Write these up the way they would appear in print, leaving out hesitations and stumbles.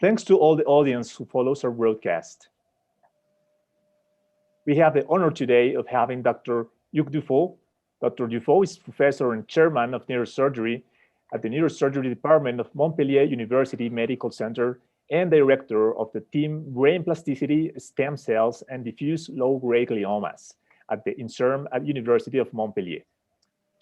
Thanks to all the audience who follows our broadcast. We have the honor today of having Dr. Hugues Dufault. Dr. Dufault is professor and chairman of neurosurgery at the Neurosurgery Department of Montpellier University Medical Center and director of the team Brain Plasticity, Stem Cells, and Diffuse Low-Grade Gliomas at the INSERM at University of Montpellier.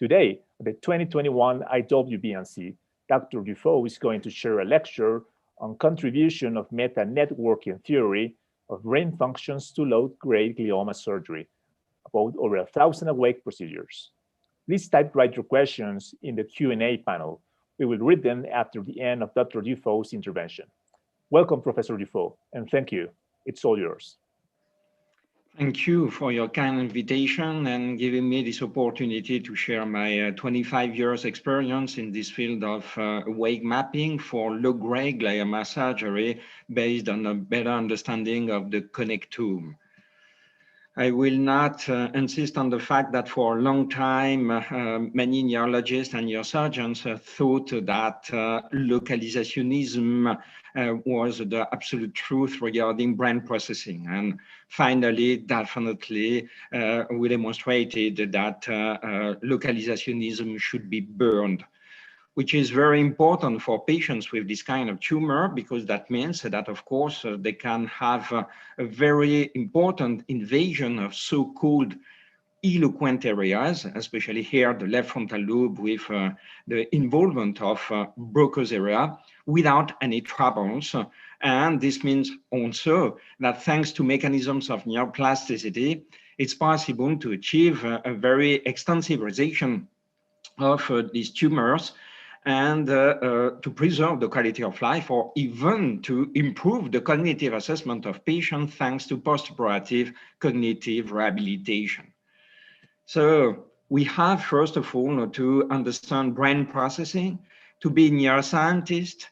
Today, at the 2021 IWBNC, Dr. Dufault is going to share a lecture on contribution of meta-networking theory of brain functions to low-grade glioma surgery, about over 1,000 awake procedures. Please write your questions in the Q&A panel. We will read them after the end of Dr. Dufault's intervention. Welcome, Professor Dufault, and thank you. It's all yours. Thank you for your kind invitation and giving me this opportunity to share my 25 years experience in this field of awake mapping for low-grade glioma surgery based on a better understanding of the connectome. I will not insist on the fact that for a long time, many neurologists and neurosurgeons thought that localizationism was the absolute truth regarding brain processing. And finally, definitely, we demonstrated that localizationism should be burned, which is very important for patients with this kind of tumor, because that means that, of course, they can have a very important invasion of so-called eloquent areas, especially here, the left frontal lobe with the involvement of Broca's area without any troubles. And this means also that thanks to mechanisms of neuroplasticity, it's possible to achieve a very extensive resection of these tumors and to preserve the quality of life, or even to improve the cognitive assessment of patients thanks to postoperative cognitive rehabilitation. So we have, first of all, to understand brain processing, to be neuroscientists,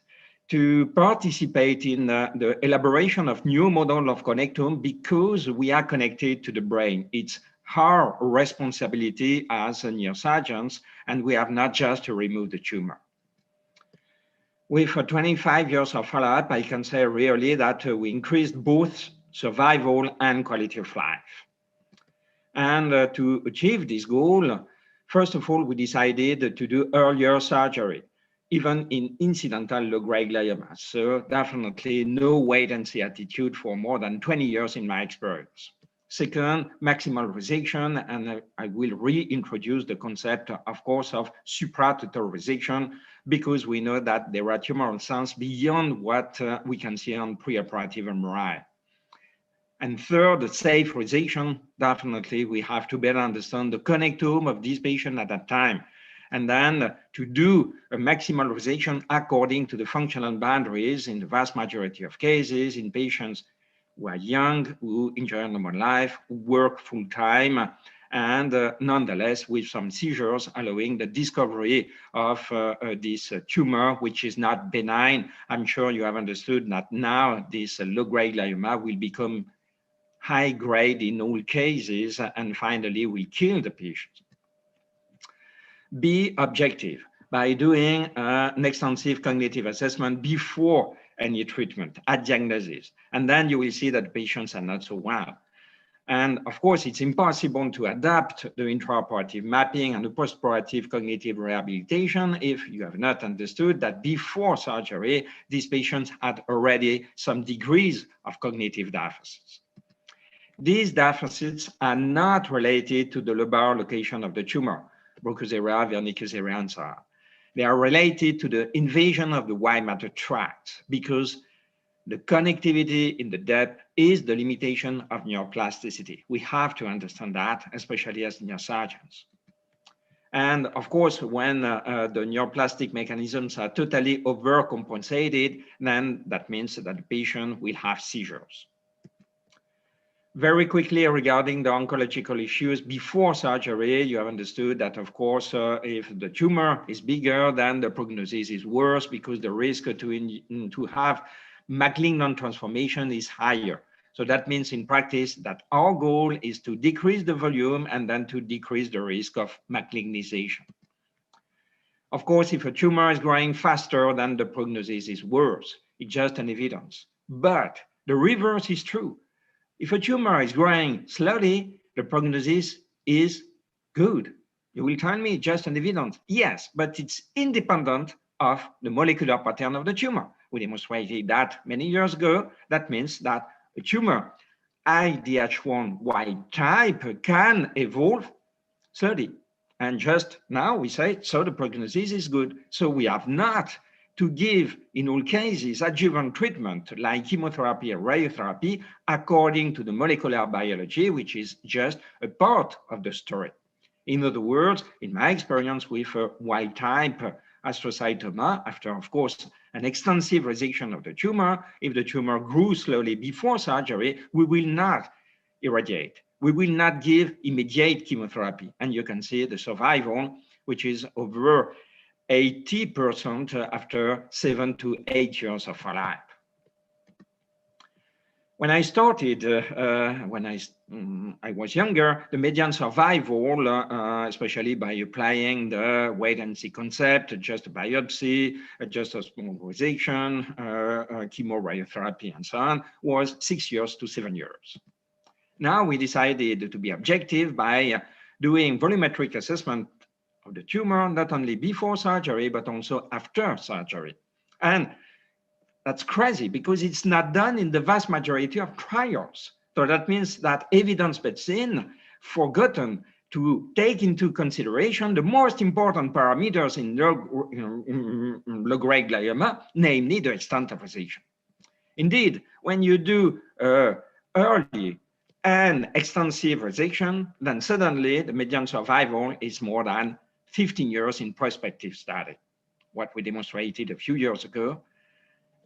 to participate in the elaboration of new model of connectome, because we are connected to the brain. It's our responsibility as neurosurgeons, and we have not just to remove the tumor. With 25 years of follow-up, I can say really that we increased both survival and quality of life. And to achieve this goal, first of all, we decided to do earlier surgery, even in incidental low-grade gliomas. So definitely no wait-and-see attitude for more than 20 years in my experience. Second, maximal resection, and I will reintroduce the concept, of course, of supratotal resection, because we know that there are tumoral cells beyond what we can see on preoperative MRI. And third, safe resection. Definitely, we have to better understand the connectome of this patient at that time, and then to do a maximal resection according to the functional boundaries in the vast majority of cases in patients who are young, who enjoy normal life, who work full-time, and nonetheless with some seizures, allowing the discovery of this tumor, which is not benign. I'm sure you have understood that now this low-grade glioma will become high-grade in all cases, and finally will kill the patient. Be objective by doing an extensive cognitive assessment before any treatment at diagnosis, and then you will see that patients are not so well. And of course, it's impossible to adapt the intraoperative mapping and the postoperative cognitive rehabilitation if you have not understood that before surgery, these patients had already some degrees of cognitive deficits. These deficits are not related to the lobar location of the tumor, Broca's area, Wernicke's area, and so on. They are related to the invasion of the white matter tract, because the connectivity in the depth is the limitation of neuroplasticity. We have to understand that, especially as neurosurgeons. And of course, when the neuroplastic mechanisms are totally overcompensated, then that means that the patient will have seizures. Very quickly regarding the oncological issues before surgery, you have understood that, of course, if the tumor is bigger, then the prognosis is worse, because the risk to have malignant transformation is higher. So that means in practice that our goal is to decrease the volume and then to decrease the risk of malignization. Of course, if a tumor is growing faster, then the prognosis is worse. It's just an evidence. But the reverse is true. If a tumor is growing slowly, the prognosis is good. You will tell me just an evidence. Yes, but it's independent of the molecular pattern of the tumor. We demonstrated that many years ago. That means that a tumor IDH1 wild type can evolve slowly. And just now we say, so the prognosis is good. So we have not to give, in all cases, adjuvant treatment like chemotherapy or radiotherapy according to the molecular biology, which is just a part of the story. In other words, in my experience with wild type astrocytoma, after, of course, an extensive resection of the tumor, if the tumor grew slowly before surgery, we will not irradiate. We will not give immediate chemotherapy. And you can see the survival, which is over 80% after 7 to 8 years of follow-up. When I started, when I was younger, the median survival, especially by applying the wait-and-see concept, just a biopsy, just a small resection, chemoradiotherapy, and so on, was 6 years to 7 years. Now we decided to be objective by doing volumetric assessment of the tumor, not only before surgery, but also after surgery. And that's crazy because it's not done in the vast majority of trials. So that means that evidence medicine forgotten to take into consideration the most important parameters in low-grade glioma, namely the extent of resection. Indeed, when you do early and extensive resection, then suddenly the median survival is more than 15 years in prospective study, what we demonstrated a few years ago.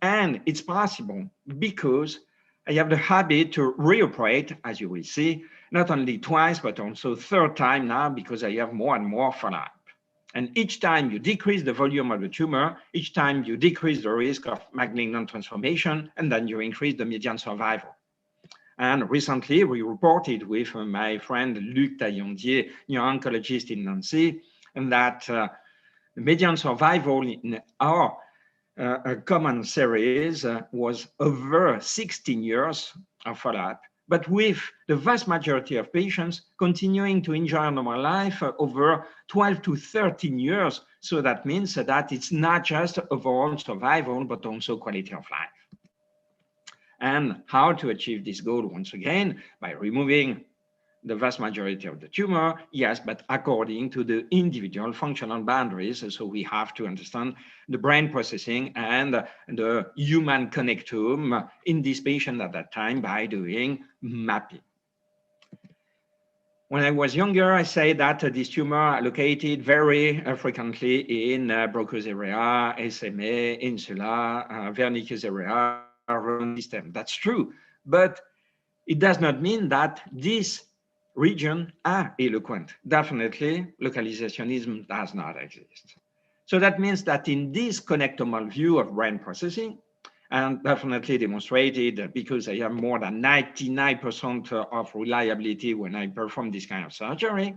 And it's possible because I have the habit to reoperate, as you will see, not only twice, but also third time now, because I have more and more follow-up. And each time you decrease the volume of the tumor, each time you decrease the risk of malignant transformation, and then you increase the median survival. And recently we reported with my friend Luc Taillandier, neuro-oncologist in Nancy, and that the median survival in our a common series was over 16 years of follow-up, but with the vast majority of patients continuing to enjoy normal life over 12 to 13 years. So that means that it's not just overall survival, but also quality of life. And how to achieve this goal, once again, by removing the vast majority of the tumor, yes, but according to the individual functional boundaries. So we have to understand the brain processing and the human connectome in this patient at that time by doing mapping. When I was younger, I say that this tumor are located very frequently in Broca's area, SMA, insula, Wernicke's area, system. That's true, but it does not mean that this region are eloquent. Definitely, localizationism does not exist. So that means that in this connectomal view of brain processing, and definitely demonstrated because I have more than 99% of reliability when I perform this kind of surgery,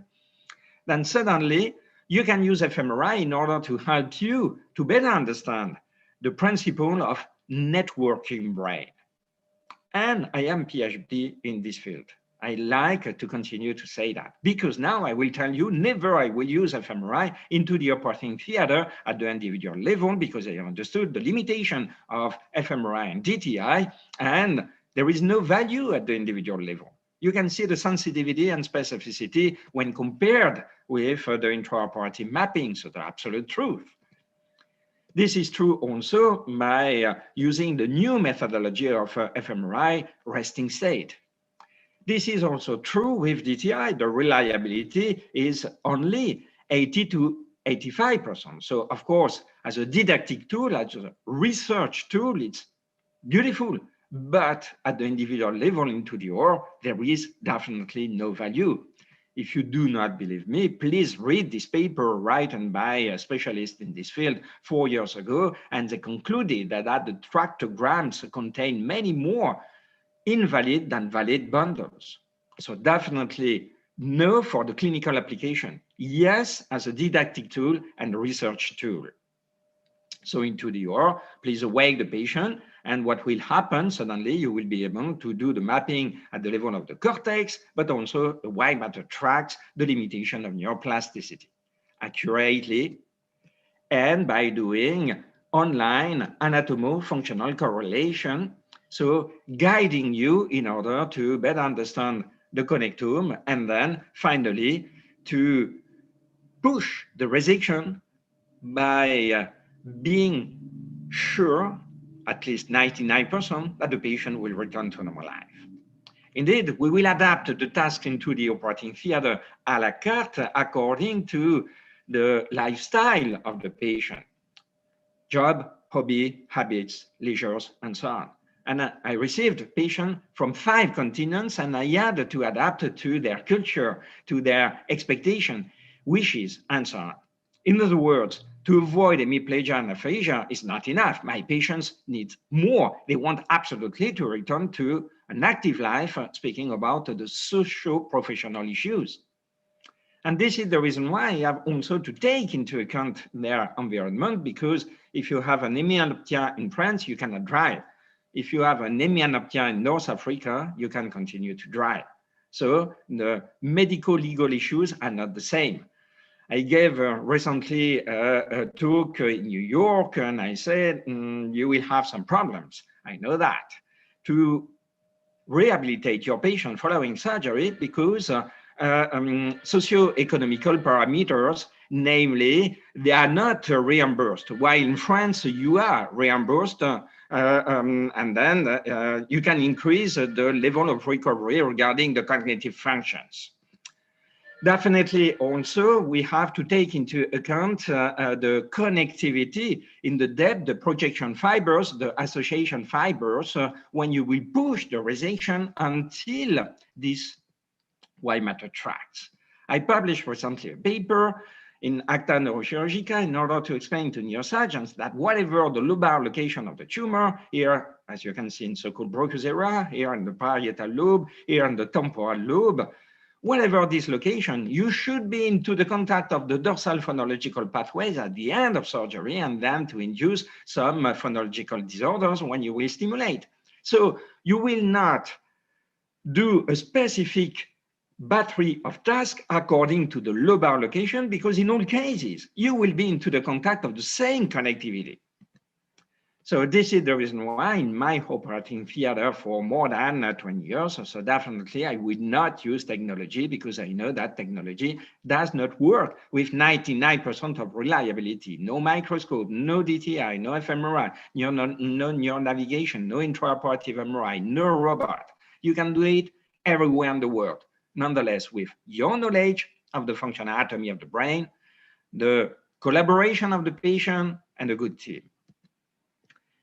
then suddenly you can use fMRI in order to help you to better understand the principle of networking brain. And I am PhD in this field. I like to continue to say that because now I will tell you never I will use fMRI into the operating theater at the individual level because I have understood the limitation of fMRI and DTI, and there is no value at the individual level. You can see the sensitivity and specificity when compared with the intraoperative mapping, so the absolute truth. This is true also by using the new methodology of fMRI resting state. This is also true with DTI. The reliability is only 80 to 85%. So of course, as a didactic tool, as a research tool, it's beautiful, but at the individual level into the OR, there is definitely no value. If you do not believe me, please read this paper written by a specialist in this field 4 years ago, and they concluded that the tractograms contain many more invalid than valid bundles. So definitely no for the clinical application. Yes, as a didactic tool and research tool. So into the OR, please awake the patient. And what will happen, suddenly you will be able to do the mapping at the level of the cortex, but also the white matter tracks the limitation of neuroplasticity accurately, and by doing online anatomo-functional correlation, so guiding you in order to better understand the connectome, and then finally to push the resection by being sure, at least 99%, that the patient will return to normal life. Indeed, we will adapt the task into the operating theater à la carte according to the lifestyle of the patient: job, hobby, habits, leisures, and so on. And I received patients from 5 continents, and I had to adapt to their culture, to their expectation, wishes, and so on. In other words, to avoid hemiplegia and aphasia is not enough. My patients need more. They want absolutely to return to an active life, speaking about the socio-professional issues. And this is the reason why I have also to take into account their environment, because if you have an hemianoptia in France, you cannot drive. If you have an hemianoptia in North Africa, you can continue to drive. So the medical legal issues are not the same. I gave recently a talk in New York, and I said, you will have some problems. I know that. To rehabilitate your patient following surgery, because socio-economical parameters, namely, they are not reimbursed, while in France you are reimbursed, and then you can increase the level of recovery regarding the cognitive functions. Definitely also, we have to take into account the connectivity in the depth, the projection fibers, the association fibers, when you will push the resection until these white matter tracts. I published recently a paper in Acta Neurochirurgica in order to explain to neurosurgeons that whatever the lobar location of the tumor, here, as you can see in so-called Broca's area, here in the parietal lobe, here in the temporal lobe, whatever this location, you should be into the contact of the dorsal phonological pathways at the end of surgery, and then to induce some phonological disorders when you will stimulate. So you will not do a specific battery of tasks according to the lobar location, because in all cases, you will be into the contact of the same connectivity. So this is the reason why in my operating theater for more than 20 years, so definitely I would not use technology, because I know that technology does not work with 99% of reliability. No microscope, no DTI, no fMRI, no neuronavigation, no intraoperative MRI, no robot. You can do it everywhere in the world. Nonetheless, with your knowledge of the functional anatomy of the brain, the collaboration of the patient, and a good team.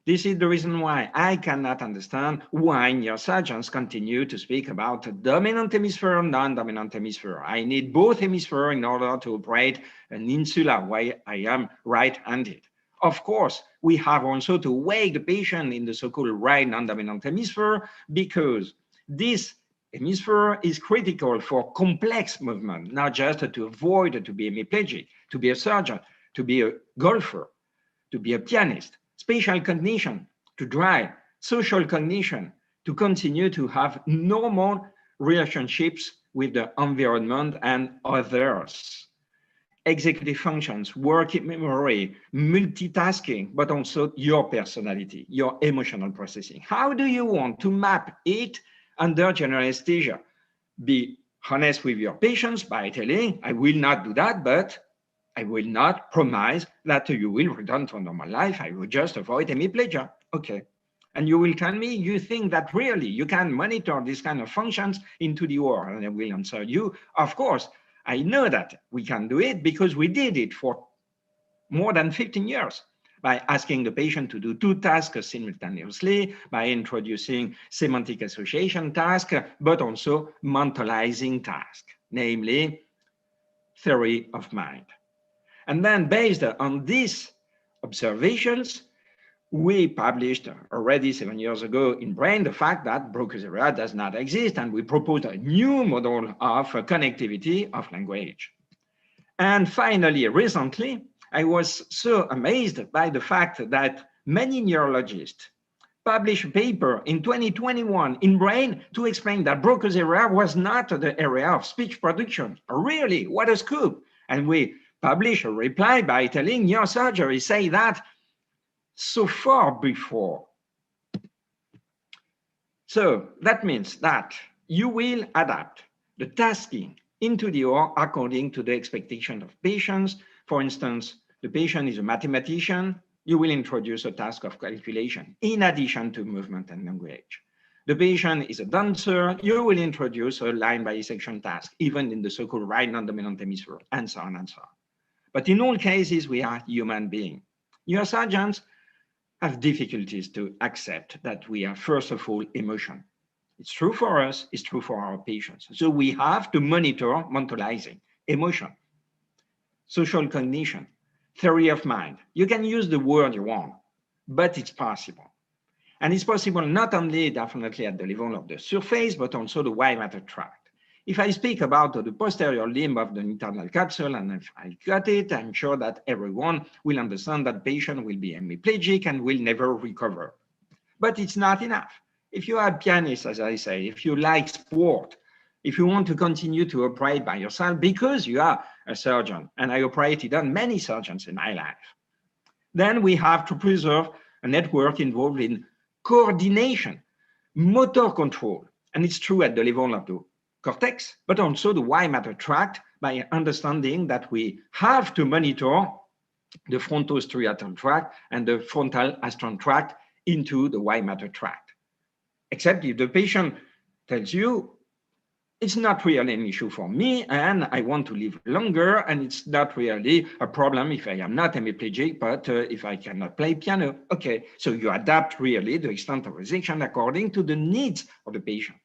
This is the reason why I cannot understand why neurosurgeons continue to speak about dominant hemisphere and non-dominant hemisphere. I need both hemispheres in order to operate an insula while I am right-handed. Of course, we have also to wake the patient in the so-called right non-dominant hemisphere, because this hemisphere is critical for complex movement, not just to avoid to be hemiplegic, to be a surgeon, to be a golfer, to be a pianist. Spatial cognition, to drive, social cognition, to continue to have normal relationships with the environment and others. Executive functions, working memory, multitasking, but also your personality, your emotional processing. How do you want to map it under general anesthesia? Be honest with your patients by telling, I will not do that, but I will not promise that you will return to a normal life. I will just avoid hemiplegia. Okay. And you will tell me you think that really you can monitor these kind of functions into the OR. And I will answer you, of course, I know that we can do it, because we did it for more than 15 years by asking the patient to do 2 tasks simultaneously, by introducing semantic association task, but also mentalizing task, namely theory of mind. And then based on these observations, we published already 7 years ago in Brain the fact that Broca's area does not exist, and we proposed a new model of connectivity of language. And finally, recently, I was so amazed by the fact that many neurologists published a paper in 2021 in Brain to explain that Broca's area was not the area of speech production. Really, what a scoop. And we published a reply by telling neurosurgery say that so far before. So that means that you will adapt the tasking into the OR according to the expectation of patients. For instance, the patient is a mathematician, you will introduce a task of calculation in addition to movement and language. The patient is a dancer, you will introduce a line bisection task, even in the so-called right non-dominant hemisphere, and so on and so on. But in all cases, we are human beings. Neurosurgeons have difficulties to accept that we are, first of all, emotion. It's true for us, it's true for our patients. So we have to monitor mentalizing, emotion, social cognition, theory of mind. You can use the word you want, but it's possible. And it's possible not only definitely at the level of the surface, but also the white matter tract. If I speak about the posterior limb of the internal capsule, and if I cut it, I'm sure that everyone will understand that patient will be hemiplegic and will never recover. But it's not enough. If you are a pianist, as I say, if you like sport, if you want to continue to operate by yourself because you are a surgeon, and I operated on many surgeons in my life, then we have to preserve a network involved in coordination, motor control. And it's true at the level of the cortex, but also the white matter tract by understanding that we have to monitor the frontostriatal tract and the frontal astron tract into the white matter tract. Except if the patient tells you, it's not really an issue for me, and I want to live longer, and it's not really a problem if I am not hemiplegic, but if I cannot play piano. Okay, so you adapt really the extent of resection according to the needs of the patient.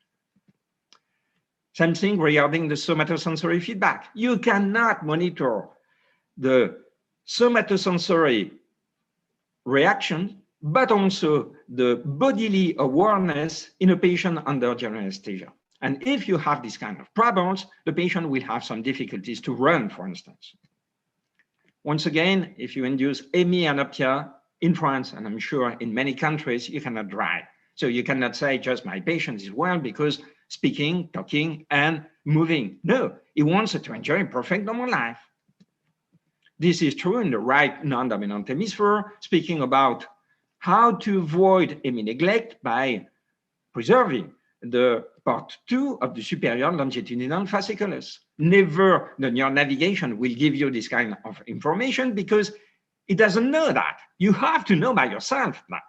Same thing regarding the somatosensory feedback. You cannot monitor the somatosensory reaction, but also the bodily awareness in a patient under general anesthesia. And if you have this kind of problems, the patient will have some difficulties to run, for instance. Once again, if you induce hemianopia in France, and I'm sure in many countries, you cannot drive. So you cannot say just my patient is well because speaking, talking, and moving. No, he wants to enjoy a perfect normal life. This is true in the right non-dominant hemisphere, speaking about how to avoid hemi-neglect by preserving the part 2 of the superior longitudinal fasciculus. Never the neuronavigation will give you this kind of information because it doesn't know that. You have to know by yourself that.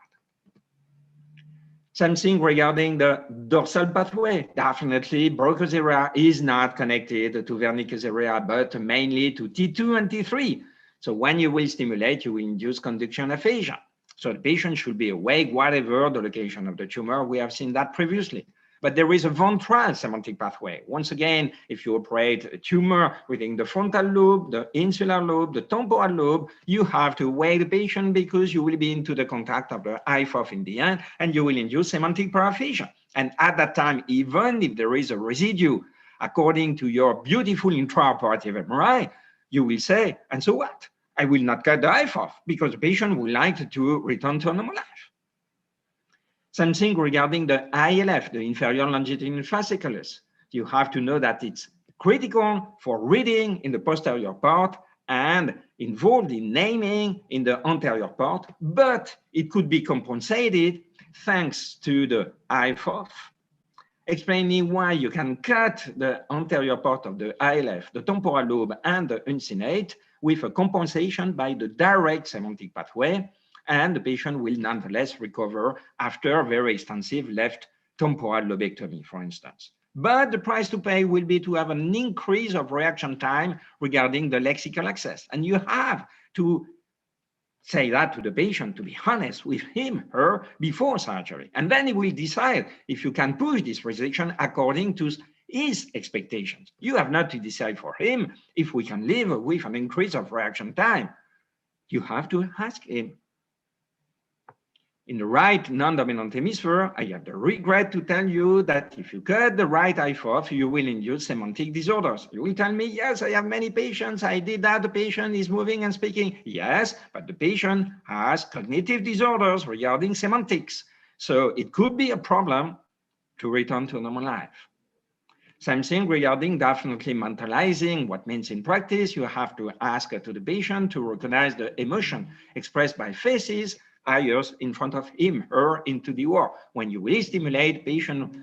Same thing regarding the dorsal pathway. Definitely, Broca's area is not connected to Wernicke's area, but mainly to T2 and T3. So when you will stimulate, you will induce conduction aphasia. So the patient should be awake, whatever the location of the tumor. We have seen that previously. But there is a ventral semantic pathway. Once again, if you operate a tumor within the frontal lobe, the insular lobe, the temporal lobe, you have to weigh the patient because you will be into the contact of the IFOF in the end, and you will induce semantic paraphasia. And at that time, even if there is a residue, according to your beautiful intraoperative MRI, you will say, and so what? I will not cut the IFOF because the patient would like to return to a normal life. Same thing regarding the ILF, the inferior longitudinal fasciculus. You have to know that it's critical for reading in the posterior part and involved in naming in the anterior part, but it could be compensated thanks to the IFOF, explaining why you can cut the anterior part of the ILF, the temporal lobe, and the uncinate with a compensation by the direct semantic pathway, and the patient will nonetheless recover after a very extensive left temporal lobectomy, for instance. But the price to pay will be to have an increase of reaction time regarding the lexical access. And you have to say that to the patient, to be honest with him, her, before surgery. And then he will decide if you can push this resection according to his expectations. You have not to decide for him if we can live with an increase of reaction time. You have to ask him. In the right non-dominant hemisphere, I have the regret to tell you that if you cut the right eye off, you will induce semantic disorders. You will tell me, yes, I have many patients. I did that. The patient is moving and speaking. Yes, but the patient has cognitive disorders regarding semantics. So it could be a problem to return to normal life. Same thing regarding definitely mentalizing. What means in practice, you have to ask to the patient to recognize the emotion expressed by faces, eyes in front of him or into the ear. When you will stimulate patient,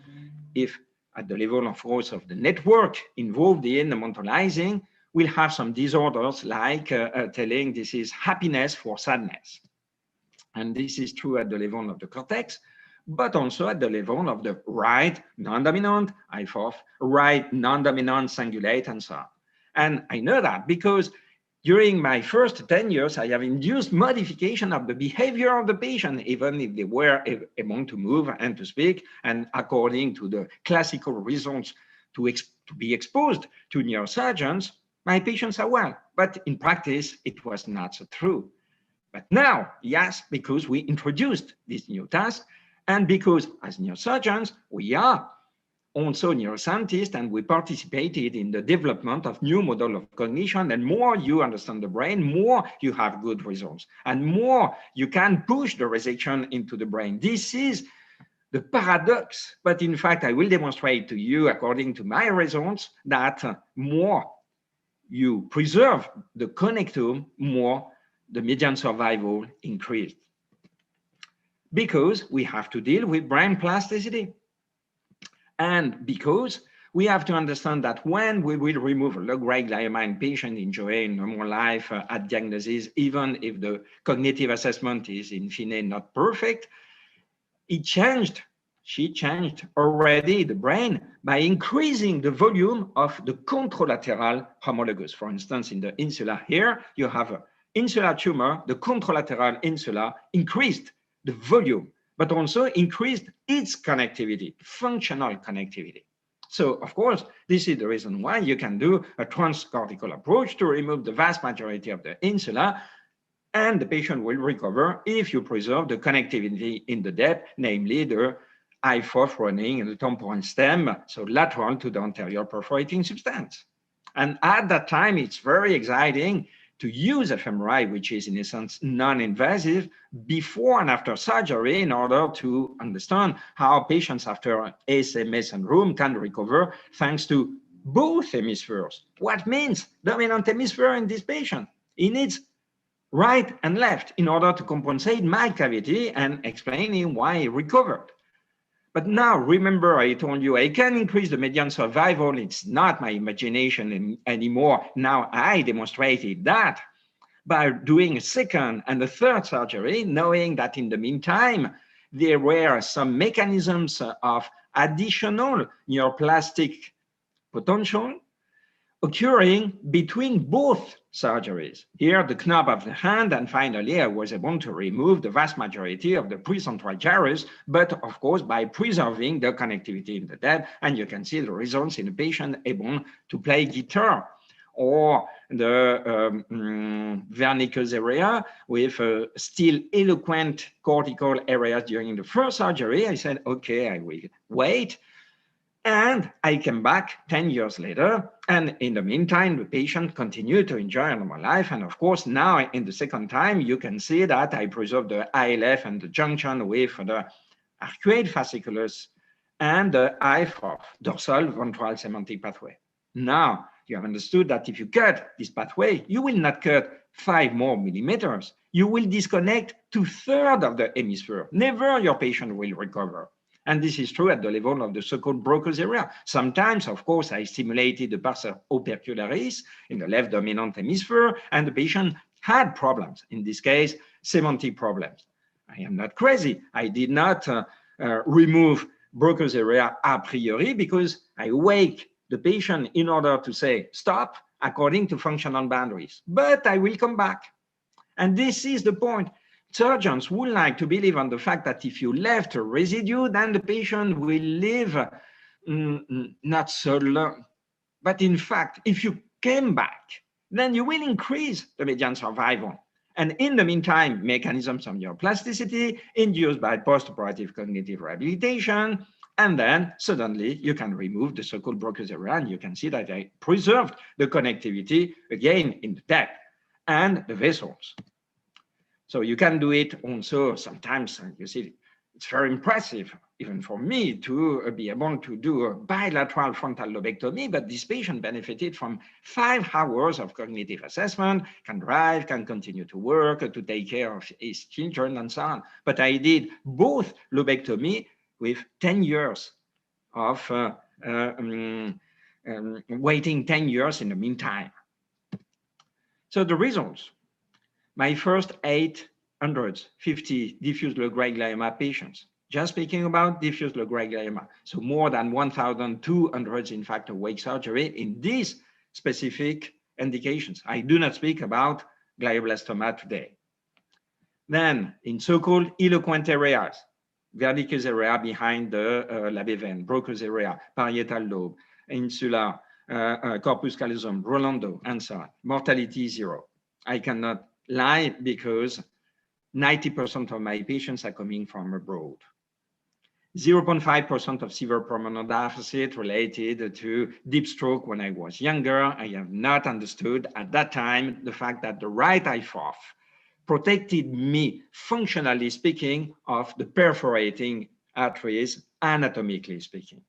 if at the level, of course, of the network involved in the mentalizing, will have some disorders like telling this is happiness for sadness. And this is true at the level of the cortex, but also at the level of the right non-dominant, I4, right non-dominant cingulate, and so on. And I know that because during my first 10 years, I have induced modification of the behavior of the patient, even if they were able to move and to speak, and according to the classical results to be exposed to neurosurgeons, my patients are well. But in practice, it was not so true. But now, yes, because we introduced this new task, and because as neurosurgeons, we are also neuroscientists, and we participated in the development of new model of cognition, and more you understand the brain, more you have good results, and more you can push the resection into the brain. This is the paradox, but in fact, I will demonstrate to you, according to my results, that more you preserve the connectome, more the median survival increased. Because we have to deal with brain plasticity. And because we have to understand that when we will remove a low-grade glioma in patient enjoying normal life at diagnosis, even if the cognitive assessment is in fine not perfect, she changed already the brain by increasing the volume of the contralateral homologous. For instance, in the insula here, you have an insular tumor, the contralateral insula increased the volume, but also increased its connectivity, functional connectivity. So, of course, this is the reason why you can do a transcortical approach to remove the vast majority of the insula, and the patient will recover if you preserve the connectivity in the depth, namely the I4 running in the temporal stem, so lateral to the anterior perforating substance. And at that time, it's very exciting to use fMRI, which is in essence non-invasive, before and after surgery in order to understand how patients after ASMS syndrome can recover thanks to both hemispheres. What means dominant hemisphere in this patient? He needs right and left in order to compensate my cavity and explaining why he recovered. But now, remember, I told you I can increase the median survival. It's not my imagination anymore. Now I demonstrated that by doing a second and a third surgery, knowing that in the meantime, there were some mechanisms of additional neuroplastic potential occurring between both surgeries. Here, the knob of the hand, and finally, I was able to remove the vast majority of the precentral gyrus, but of course, by preserving the connectivity in the depth, and you can see the results in a patient able to play guitar, or the vernicose area with still eloquent cortical areas during the first surgery. I said, okay, I will wait. And I came back 10 years later, and in the meantime, the patient continued to enjoy normal life. And of course, now in the second time, you can see that I preserved the ILF and the junction with the arcuate fasciculus and the I4, dorsal ventral semantic pathway. Now, you have understood that if you cut this pathway, you will not cut 5 more millimeters. You will disconnect 2/3 of the hemisphere. Never your patient will recover. And this is true at the level of the so-called Broca's area. Sometimes, of course, I stimulated the pars opercularis in the left dominant hemisphere, and the patient had problems. In this case, semantic problems. I am not crazy. I did not remove Broca's area a priori because I wake the patient in order to say stop according to functional boundaries. But I will come back. And this is the point. Surgeons would like to believe on the fact that if you left a residue, then the patient will live not so long. But in fact, if you came back, then you will increase the median survival. And in the meantime, mechanisms of neuroplasticity induced by postoperative cognitive rehabilitation. And then suddenly you can remove the so-called Broca's area, and you can see that I preserved the connectivity again in the depth and the vessels. So you can do it also sometimes, you see, it's very impressive, even for me, to be able to do a bilateral frontal lobectomy, but this patient benefited from 5 hours of cognitive assessment, can drive, can continue to work, to take care of his children and so on. But I did both lobectomy with 10 years of waiting 10 years in the meantime. So the results, my first 850 diffuse low-grade glioma patients, just speaking about diffuse low-grade glioma, so more than 1,200 in fact awake surgery in these specific indications. I do not speak about glioblastoma today. Then in so-called eloquent areas, verticus area behind the labia vein, Broca's area, parietal lobe, insula, corpus callosum, Rolando, and so on. Mortality 0. I cannot lie because 90% of my patients are coming from abroad. 0.5% of severe pulmonary deficit related to deep stroke when I was younger. I have not understood at that time the fact that the right IFOF protected me, functionally speaking, of the perforating arteries, anatomically speaking.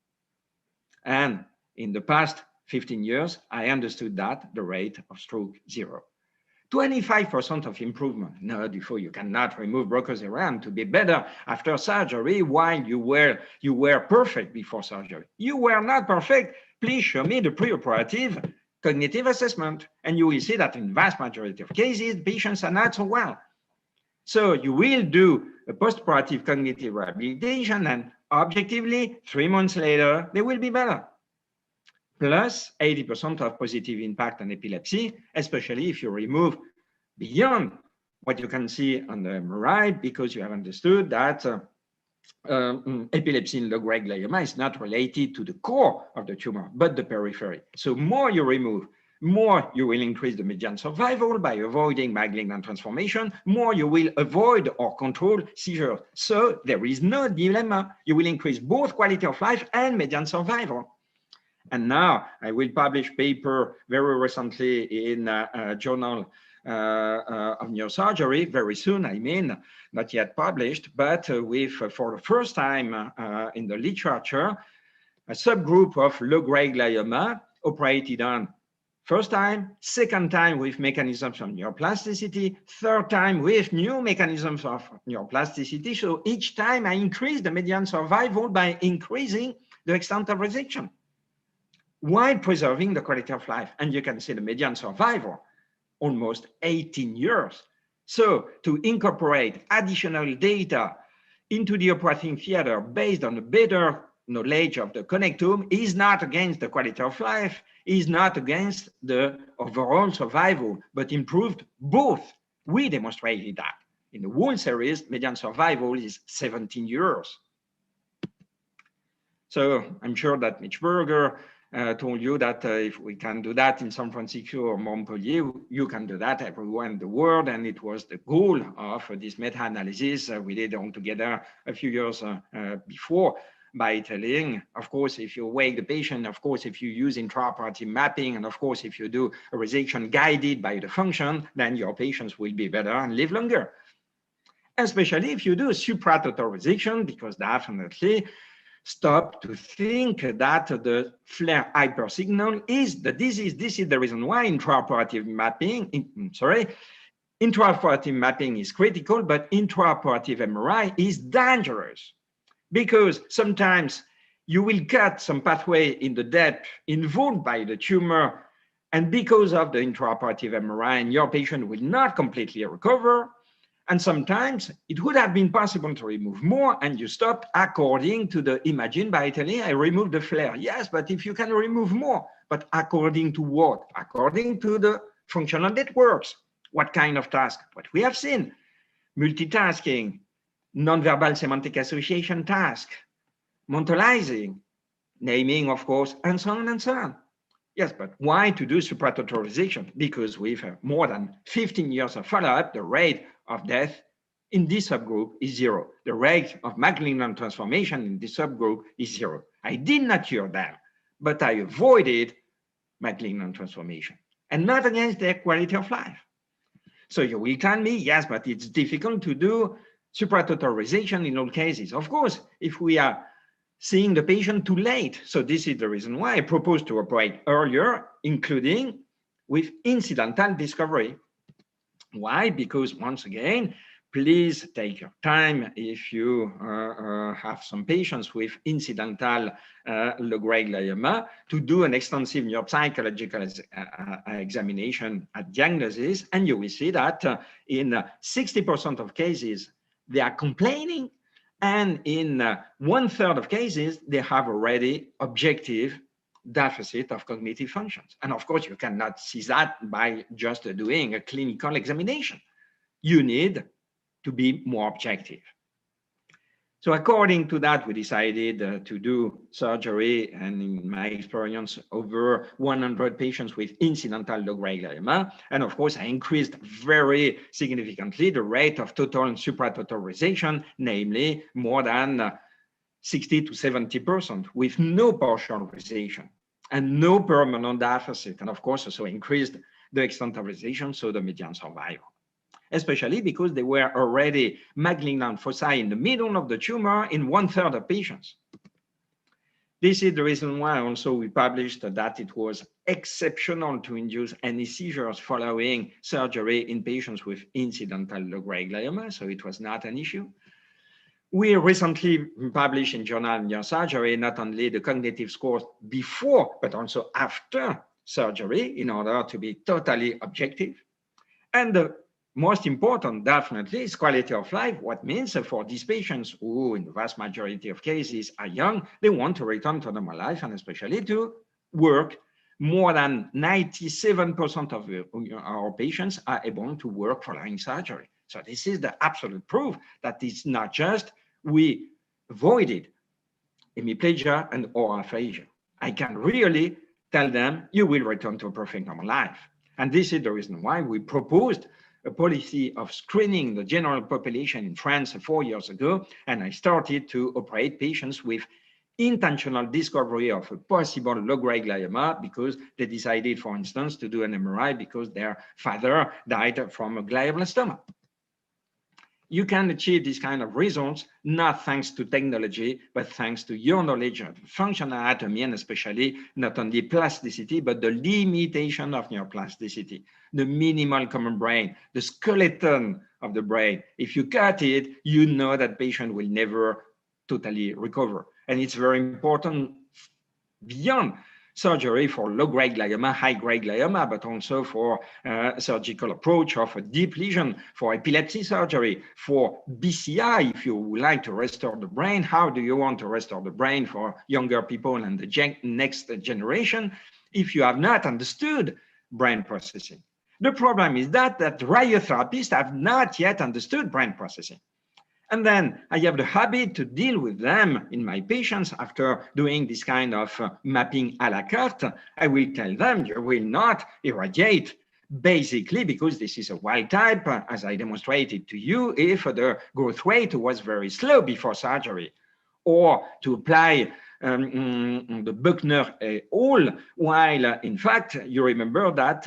And in the past 15 years, I understood that the rate of stroke 0. 25% of improvement. No, before you cannot remove Broca's area to be better after surgery while you were perfect before surgery. You were not perfect. Please show me the preoperative cognitive assessment, and you will see that in vast majority of cases, patients are not so well. So you will do a postoperative cognitive rehabilitation, and objectively, 3 months later, they will be better. Plus 80% of positive impact on epilepsy, especially if you remove beyond what you can see on the MRI, because you have understood that epilepsy in low-grade glioma is not related to the core of the tumor, but the periphery. So more you remove, more you will increase the median survival by avoiding malignant transformation, more you will avoid or control seizures. So there is no dilemma. You will increase both quality of life and median survival. And now I will publish paper very recently in a journal of neurosurgery very soon. I mean, not yet published, but with, for the first time in the literature, a subgroup of low-grade glioma operated on first time, second time with mechanisms of neuroplasticity, third time with new mechanisms of neuroplasticity. So each time I increase the median survival by increasing the extent of resection, while preserving the quality of life. And you can see the median survival, almost 18 years. So to incorporate additional data into the operating theater based on a better knowledge of the connectome is not against the quality of life, is not against the overall survival, but improved both. We demonstrated that. In the whole series, median survival is 17 years. So I'm sure that Mitch Berger told you that if we can do that in San Francisco or Montpellier, you can do that everywhere in the world. And it was the goal of this meta-analysis we did all together a few years before, by telling, of course, if you wake the patient, of course, if you use intraoperative mapping, and of course, if you do a resection guided by the function, then your patients will be better and live longer. Especially if you do supratotal resection, because definitely stop to think that the flare hypersignal is the disease. This is the reason why intraoperative mapping, intraoperative mapping is critical, but intraoperative MRI is dangerous, because sometimes you will cut some pathway in the depth involved by the tumor, and because of the intraoperative MRI, and your patient will not completely recover. And sometimes it would have been possible to remove more, and you stop according to the imaging by telling, I removed the flare. Yes, but if you can remove more, but according to what? According to the functional networks. What kind of task? What we have seen: multitasking, nonverbal semantic association task, mentalizing, naming, of course, and so on and so on. Yes, but why to do supratotal? Because with more than 15 years of follow-up, the rate of death in this subgroup is 0. The rate of malignant transformation in this subgroup is 0. I did not cure them, but I avoided malignant transformation, and not against their quality of life. So you will tell me, yes, but it's difficult to do supratotal in all cases. Of course, if we are seeing the patient too late. So this is the reason why I propose to operate earlier, including with incidental discovery. Why? Because once again, please take your time if you have some patients with incidental low-grade glioma to do an extensive neuropsychological examination at diagnosis, and you will see that in 60% of cases, they are complaining, and in 1/3 of cases, they have already objective deficit of cognitive functions. And of course, you cannot see that by just doing a clinical examination. You need to be more objective. So according to that, we decided to do surgery, and in my experience, over 100 patients with incidental low-grade glioma. And of course, I increased very significantly the rate of total and supratotal, namely more than 60 to 70% with no partial realization and no permanent deficit. And of course, also increased the extent of realization, so the median survival, especially because they were already malignant foci in the middle of the tumor in 1/3 of patients. This is the reason why also we published that it was exceptional to induce any seizures following surgery in patients with incidental low-grade glioma, so it was not an issue. We recently published in Journal of Neurosurgery not only the cognitive scores before, but also after surgery in order to be totally objective. And the most important, definitely, is quality of life. What means for these patients who, in the vast majority of cases, are young, they want to return to normal life and especially to work. More than 97% of our patients are able to work following surgery. So this is the absolute proof that it's not just we avoided hemiplegia and or aphasia. I can really tell them you will return to a perfect normal life. And this is the reason why we proposed a policy of screening the general population in France 4 years ago. And I started to operate patients with intentional discovery of a possible low-grade glioma because they decided, for instance, to do an MRI because their father died from a glioblastoma. You can achieve this kind of results not thanks to technology, but thanks to your knowledge of functional anatomy and especially not only plasticity, but the limitation of neuroplasticity, the minimal common brain, the skeleton of the brain. If you cut it, you know that patient will never totally recover. And it's very important beyond surgery for low-grade glioma, high-grade glioma, but also for surgical approach of a deep lesion, for epilepsy surgery, for BCI, if you would like to restore the brain. How do you want to restore the brain for younger people and the next generation if you have not understood brain processing? The problem is that radiotherapists have not yet understood brain processing. And then I have the habit to deal with them in my patients after doing this kind of mapping à la carte. I will tell them you will not irradiate, basically because this is a wild type, as I demonstrated to you, if the growth rate was very slow before surgery, or to apply the Buckner all, while in fact, you remember that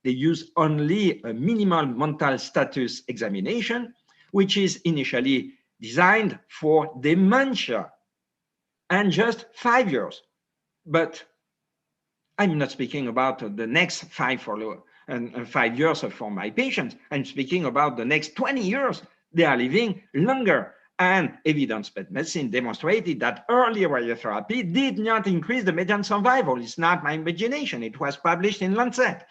they use only a minimal mental status examination, which is initially designed for dementia and just 5 years. But I'm not speaking about the next 5 years for my patients. I'm speaking about the next 20 years. They are living longer. And evidence-based medicine demonstrated that early radiotherapy did not increase the median survival. It's not my imagination. It was published in Lancet.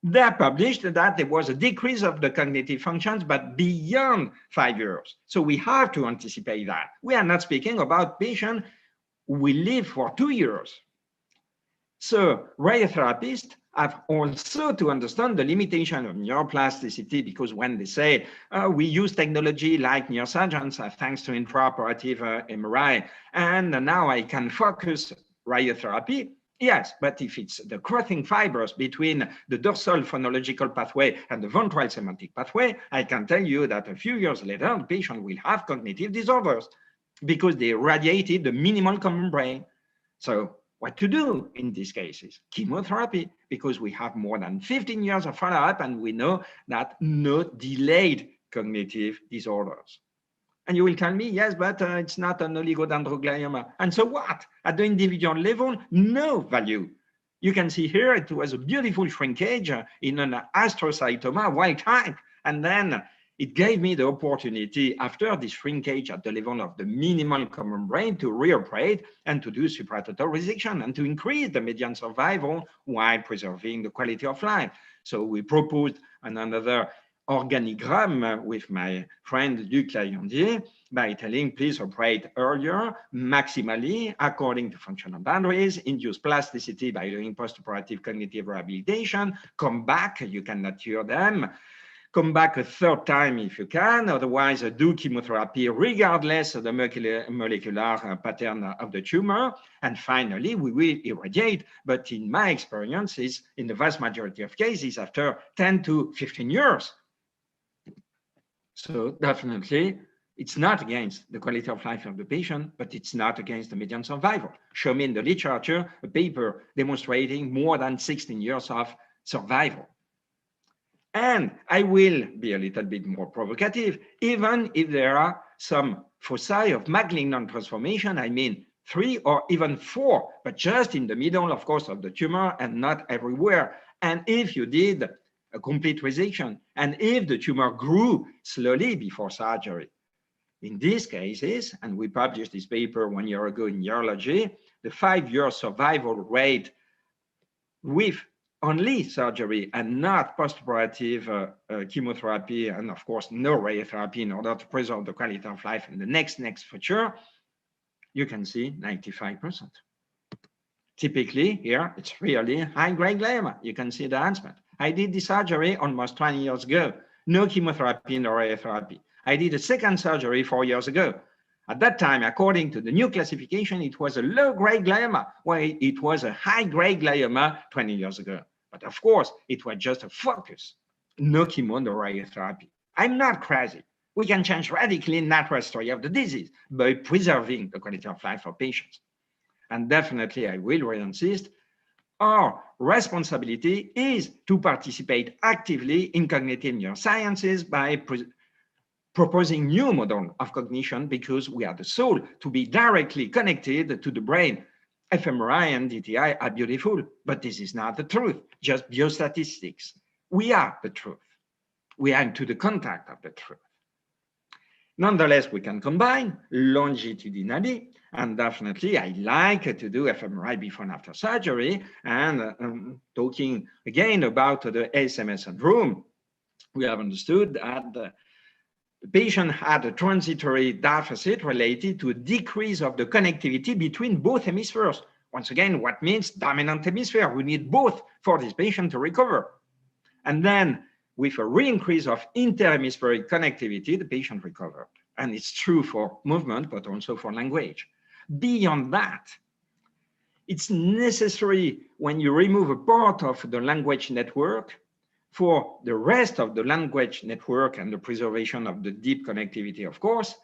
They published that there was a decrease of the cognitive functions, but beyond 5 years. So we have to anticipate that. We are not speaking about patients who will live for 2 years. So radiotherapists have also to understand the limitation of neuroplasticity, because when they say we use technology like neurosurgeons thanks to intraoperative MRI, and now I can focus radiotherapy, Yes, but if it's the crossing fibers between the dorsal phonological pathway and the ventral semantic pathway, I can tell you that a few years later, the patient will have cognitive disorders because they radiated the minimal common brain. So what to do in these cases? Chemotherapy, because we have more than 15 years of follow-up and we know that no delayed cognitive disorders. And you will tell me, yes, but it's not an oligodendroglioma. And so what? At the individual level, no value. You can see here, it was a beautiful shrinkage in an astrocytoma, wild type. And then it gave me the opportunity after this shrinkage at the level of the minimal common brain to reoperate and to do supratotal resection and to increase the median survival while preserving the quality of life. So we proposed another organigram with my friend Luc Layandier by telling, please operate earlier, maximally, according to functional boundaries, induce plasticity by doing postoperative cognitive rehabilitation, come back, you cannot cure them, come back a third time if you can, otherwise do chemotherapy regardless of the molecular pattern of the tumor. And finally, we will irradiate, but in my experiences, in the vast majority of cases, after 10 to 15 years. So definitely, it's not against the quality of life of the patient, but it's not against the median survival. Show me in the literature a paper demonstrating more than 16 years of survival. And I will be a little bit more provocative, even if there are some foci of malignant transformation, I mean 3 or even 4, but just in the middle, of course, of the tumor and not everywhere. And if you did a complete resection, and if the tumor grew slowly before surgery, in these cases, and we published this paper 1 year ago in Urology, the 5-year survival rate with only surgery and not postoperative chemotherapy, and of course no radiotherapy in order to preserve the quality of life in the next future, you can see 95%. Typically here, it's really high-grade glioma. You can see the enhancement. I did the surgery almost 20 years ago. No chemotherapy, no radiotherapy. I did a second surgery 4 years ago. At that time, according to the new classification, it was a low-grade glioma, while it was a high-grade glioma 20 years ago. But of course, it was just a focus. No chemo, no radiotherapy. I'm not crazy. We can change radically the natural story of the disease by preserving the quality of life of patients. And definitely, I will reinsist, our responsibility is to participate actively in cognitive neurosciences by proposing new model of cognition, because we are the soul to be directly connected to the brain. fMRI and DTI are beautiful, but this is not the truth, just biostatistics. We are the truth. We are into the contact of the truth. Nonetheless, we can combine longitudinally, and definitely I like to do fMRI before and after surgery. And talking again about the ASMS syndrome, we have understood that the patient had a transitory deficit related to a decrease of the connectivity between both hemispheres. Once again, what means dominant hemisphere? We need both for this patient to recover. And then with a re-increase of interhemispheric connectivity, the patient recovered. And it's true for movement, but also for language. Beyond that, it's necessary when you remove a part of the language network for the rest of the language network and the preservation of the deep connectivity, of course,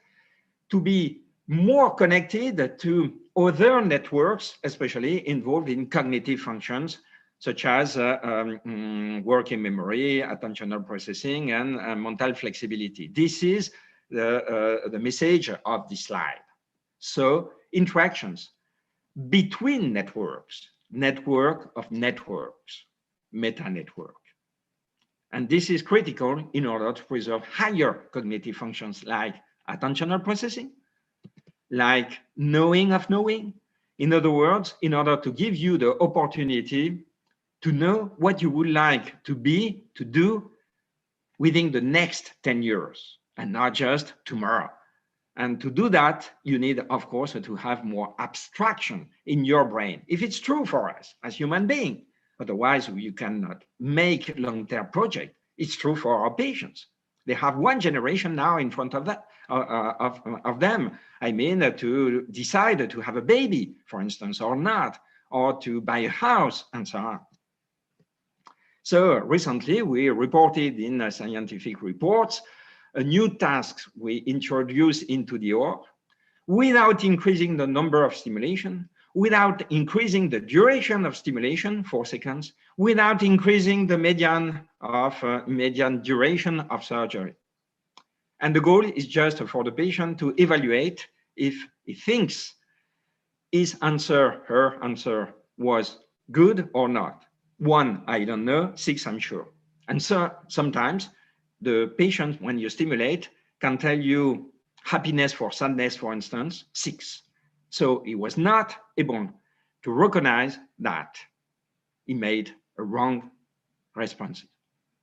to be more connected to other networks, especially involved in cognitive functions, such as working memory, attentional processing, and mental flexibility. This is the message of this slide. So interactions between networks, network of networks, meta-network. And this is critical in order to preserve higher cognitive functions like attentional processing, like knowing of knowing. In other words, in order to give you the opportunity to know what you would like to be, to do within the next 10 years and not just tomorrow. And to do that, you need, of course, to have more abstraction in your brain. If it's true for us as human beings, otherwise you cannot make long-term project. It's true for our patients. They have one generation now in front of that, of them. I mean, to decide to have a baby, for instance, or not, or to buy a house, and so on. So recently, we reported in scientific reports a new task we introduced into the OR without increasing the number of stimulation, without increasing the duration of stimulation, 4 seconds, without increasing the median duration of surgery. And the goal is just for the patient to evaluate if he thinks his answer, her answer was good or not. 1, I don't know, 6, I'm sure. And so sometimes the patient, when you stimulate, can tell you happiness for sadness, for instance, 6. So he was not able to recognize that he made a wrong response.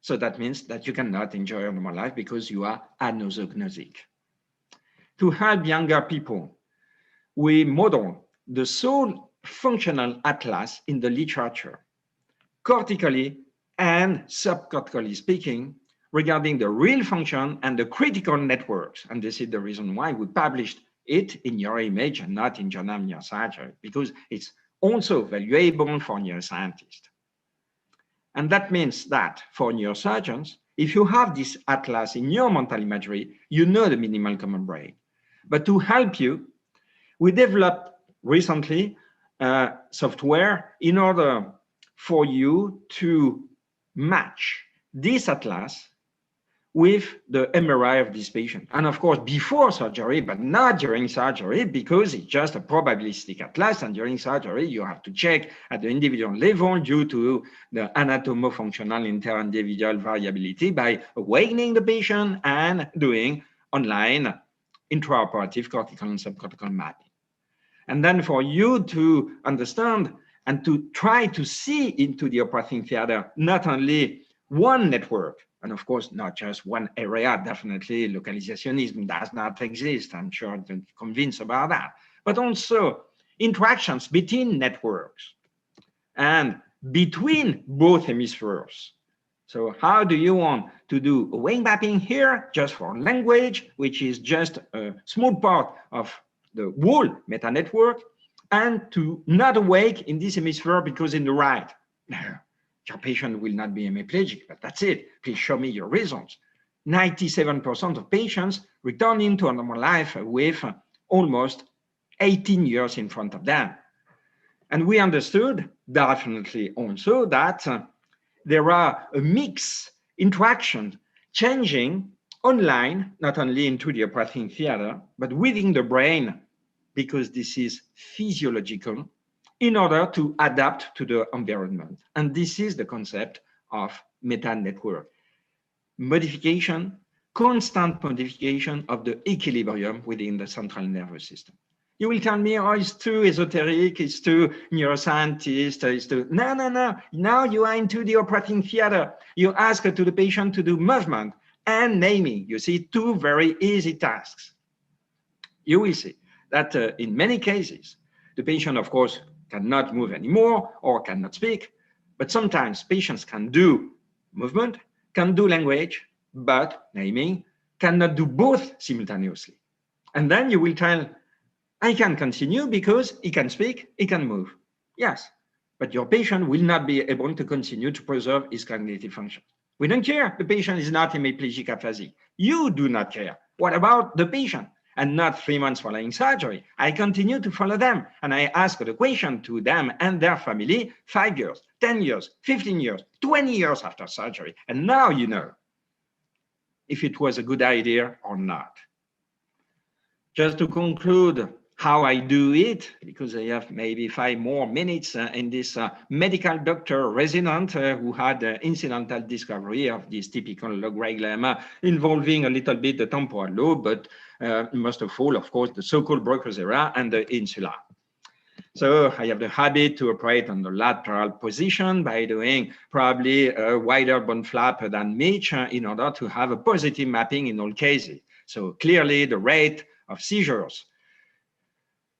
So that means that you cannot enjoy your normal life because you are anosognosic. To help younger people, we model the sole functional atlas in the literature, cortically and subcortically speaking, regarding the real function and the critical networks. And this is the reason why we published it in Neuroimage and not in Journal of Neurosurgery, because it's also valuable for neuroscientists. And that means that for neurosurgeons, if you have this atlas in your mental imagery, you know the minimal common brain. But to help you, we developed recently software in order for you to match this atlas with the MRI of this patient. And of course, before surgery, but not during surgery, because it's just a probabilistic atlas. And during surgery, you have to check at the individual level due to the anatomo-functional inter-individual variability by awakening the patient and doing online intraoperative cortical and subcortical mapping. And then for you to understand and to try to see into the operating theater, not only one network, and of course, not just one area, definitely localizationism does not exist. I'm sure you're convinced about that, but also interactions between networks and between both hemispheres. So how do you want to do a wave mapping here just for language, which is just a small part of the whole meta network, and to not awake in this hemisphere because in the right, your patient will not be hemiplegic, but that's it. Please show me your results. 97% of patients returning to a normal life with almost 18 years in front of them. And we understood definitely also that there are a mixed interaction changing online, not only into the operating theater, but within the brain, because this is physiological, in order to adapt to the environment. And this is the concept of meta-network. Modification, constant modification of the equilibrium within the central nervous system. You will tell me, oh, it's too esoteric, it's too neuroscientist, it's too... No. Now you are into the operating theater. You ask to the patient to do movement and naming. You see, 2 very easy tasks. You will see that in many cases, the patient, of course, cannot move anymore or cannot speak, but sometimes patients can do movement, can do language, but naming cannot do both simultaneously. And then you will tell, I can continue because he can speak, he can move. Yes, but your patient will not be able to continue to preserve his cognitive function. We don't care. The patient is not hemiplegic aphasic. You do not care. What about the patient? And not 3 months following surgery. I continue to follow them. And I ask the question to them and their family 5 years, 10 years, 15 years, 20 years after surgery. And now you know if it was a good idea or not. Just to conclude how I do it, because I have maybe 5 more minutes in this medical doctor resident who had incidental discovery of this typical low-grade glioma involving a little bit the temporal lobe, but most of all, of course, the so-called Broca's area and the insula. So I have the habit to operate on the lateral position by doing probably a wider bone flap than Mitch in order to have a positive mapping in all cases. So clearly the rate of seizures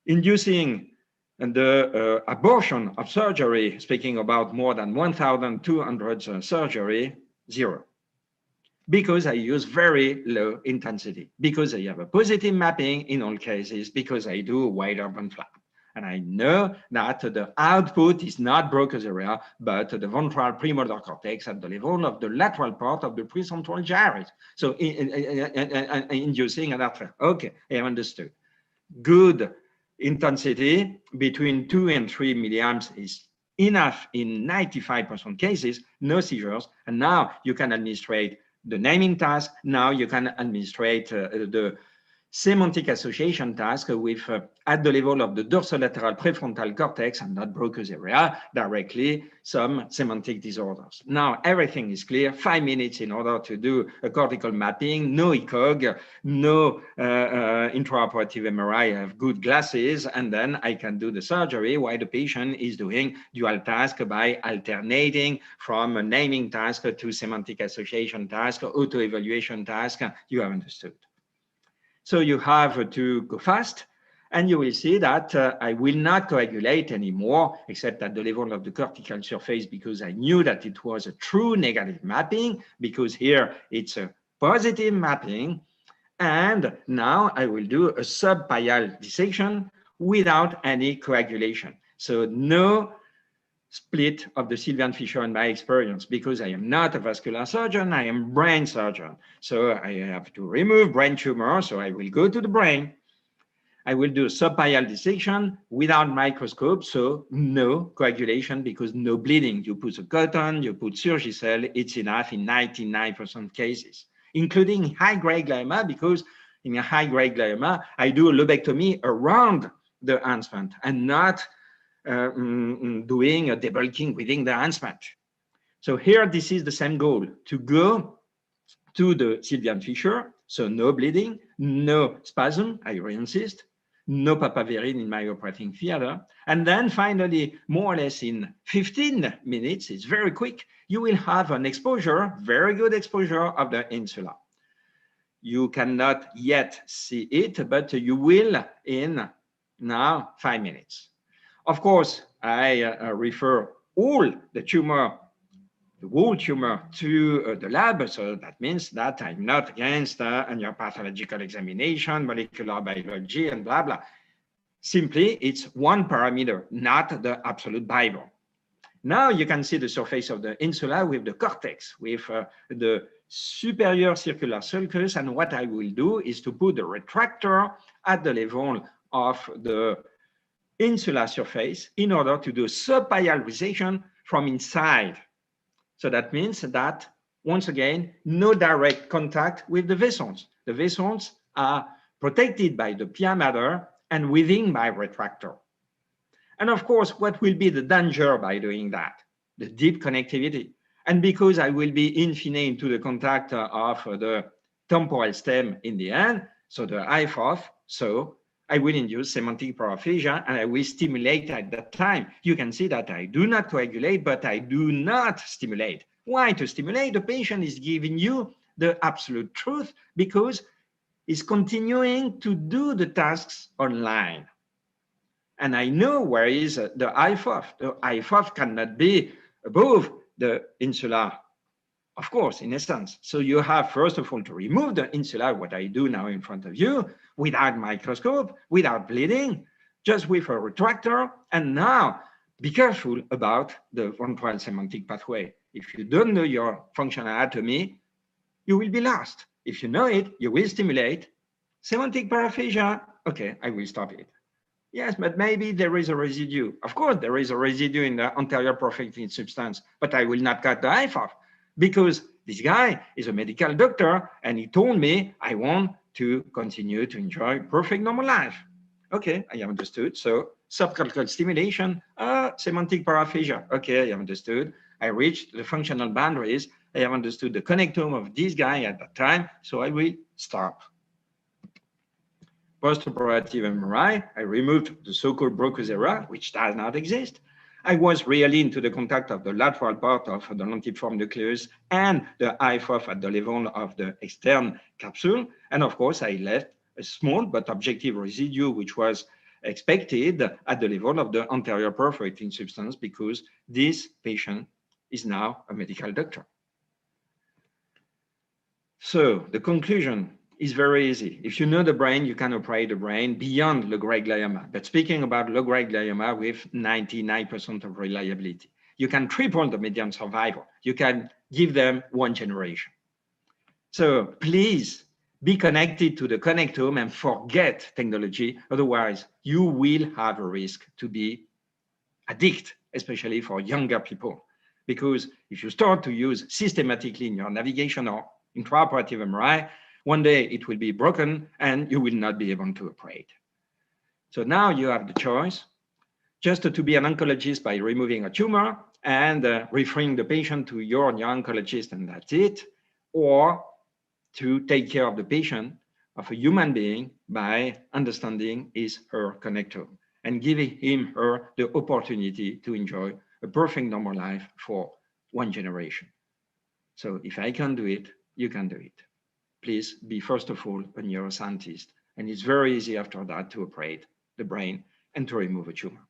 inducing the abortion of surgery, speaking about more than 1,200 surgery, 0. Because I use very low intensity, because I have a positive mapping in all cases, because I do a wider bone flap. And I know that the output is not Broca's area, but the ventral premotor cortex at the level of the lateral part of the precentral gyrus. So inducing an artery. Okay, I have understood. Good intensity between 2 and 3 milliamps is enough in 95% cases, no seizures. And now you can administrate the naming task. Now you can administrate the semantic association task with at the level of the dorsolateral prefrontal cortex and not Broca's area directly some semantic disorders. Now everything is clear. 5 minutes in order to do a cortical mapping, no ECOG, no intraoperative MRI. I have good glasses, and then I can do the surgery while the patient is doing dual task by alternating from a naming task to semantic association task, auto-evaluation task. You have understood. So you have to go fast, and you will see that I will not coagulate anymore, except at the level of the cortical surface, because I knew that it was a true negative mapping, because here it's a positive mapping. And now I will do a subpial dissection without any coagulation. So no split of the Sylvian fissure in my experience, because I am not a vascular surgeon, I am brain surgeon. So I have to remove brain tumor, so I will go to the brain. I will do a subpial dissection without microscope, so no coagulation because no bleeding. You put a cotton, you put Surgicel, it's enough in 99% cases, including high-grade glioma, because in a high-grade glioma, I do a lobectomy around the enhancement and not doing a debulking within the enhancement. So here, this is the same goal, to go to the Sylvian fissure, so no bleeding, no spasm, I reinsist, no papaverine in my operating theater. And then finally, more or less in 15 minutes, it's very quick, you will have an exposure, very good exposure of the insula. You cannot yet see it, but you will in now 5 minutes. Of course, I refer all the tumor, the whole tumor to the lab. So that means that I'm not against a neuropathological examination, molecular biology, and blah, blah. Simply, it's one parameter, not the absolute Bible. Now you can see the surface of the insula with the cortex, with the superior circular sulcus. And what I will do is to put the retractor at the level of the insular surface in order to do subpial resection from inside. So that means that, once again, no direct contact with the vessels. The vessels are protected by the pia mater and within by retractor. And of course, what will be the danger by doing that? The deep connectivity. And because I will be in fine into the contact of the temporal stem in the end, so the IFOF, so I will induce semantic paraphasia and I will stimulate at that time. You can see that I do not coagulate, but I do not stimulate. Why to stimulate? The patient is giving you the absolute truth because he's continuing to do the tasks online. And I know where is the IFOF. The IFOF cannot be above the insula, of course, in essence. So you have, first of all, to remove the insula, what I do now in front of you, without microscope, without bleeding, just with a retractor. And now be careful about the ventral semantic pathway. If you don't know your functional anatomy, you will be lost. If you know it, you will stimulate. Semantic paraphasia, okay, I will stop it. Yes, but maybe there is a residue. Of course, there is a residue in the anterior perfecting substance, but I will not cut the IFOF because this guy is a medical doctor and he told me I want to continue to enjoy perfect normal life. Okay, I have understood. So subcortical stimulation, semantic paraphasia. Okay, I have understood. I reached the functional boundaries. I have understood the connectome of this guy at that time. So I will stop. Post-operative MRI, I removed the so-called Broca's area, which does not exist. I was really into the contact of the lateral part of the lentiform nucleus and the IFOF at the level of the extern capsule. And of course, I left a small but objective residue, which was expected at the level of the anterior perforating substance because this patient is now a medical doctor. So the conclusion is very easy. If you know the brain, you can operate the brain beyond low-grade glioma. But speaking about low-grade glioma with 99% of reliability, you can triple the median survival. You can give them 1 generation. So please be connected to the connectome and forget technology. Otherwise, you will have a risk to be addicted, especially for younger people. Because if you start to use systematically in your navigation or intraoperative MRI, one day it will be broken and you will not be able to operate. So now you have the choice just to be an oncologist by removing a tumor and referring the patient to your oncologist and that's it, or to take care of the patient, of a human being, by understanding his, her connectome and giving him, her the opportunity to enjoy a perfect normal life for 1 generation. So if I can do it, you can do it. Please be, first of all, a neuroscientist. And it's very easy after that to operate the brain and to remove a tumor.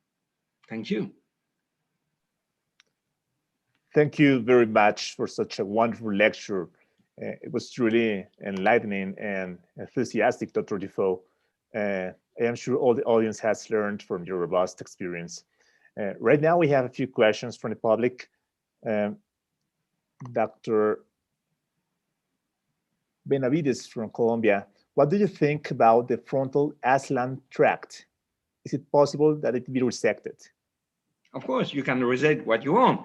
Thank you. Thank you very much for such a wonderful lecture. It was truly enlightening and enthusiastic, Dr. Dufault. I am sure all the audience has learned from your robust experience. Right now, we have a few questions from the public. Dr. Benavides from Colombia, what do you think about the frontal aslant tract? Is it possible that it be resected? Of course, you can resect what you want,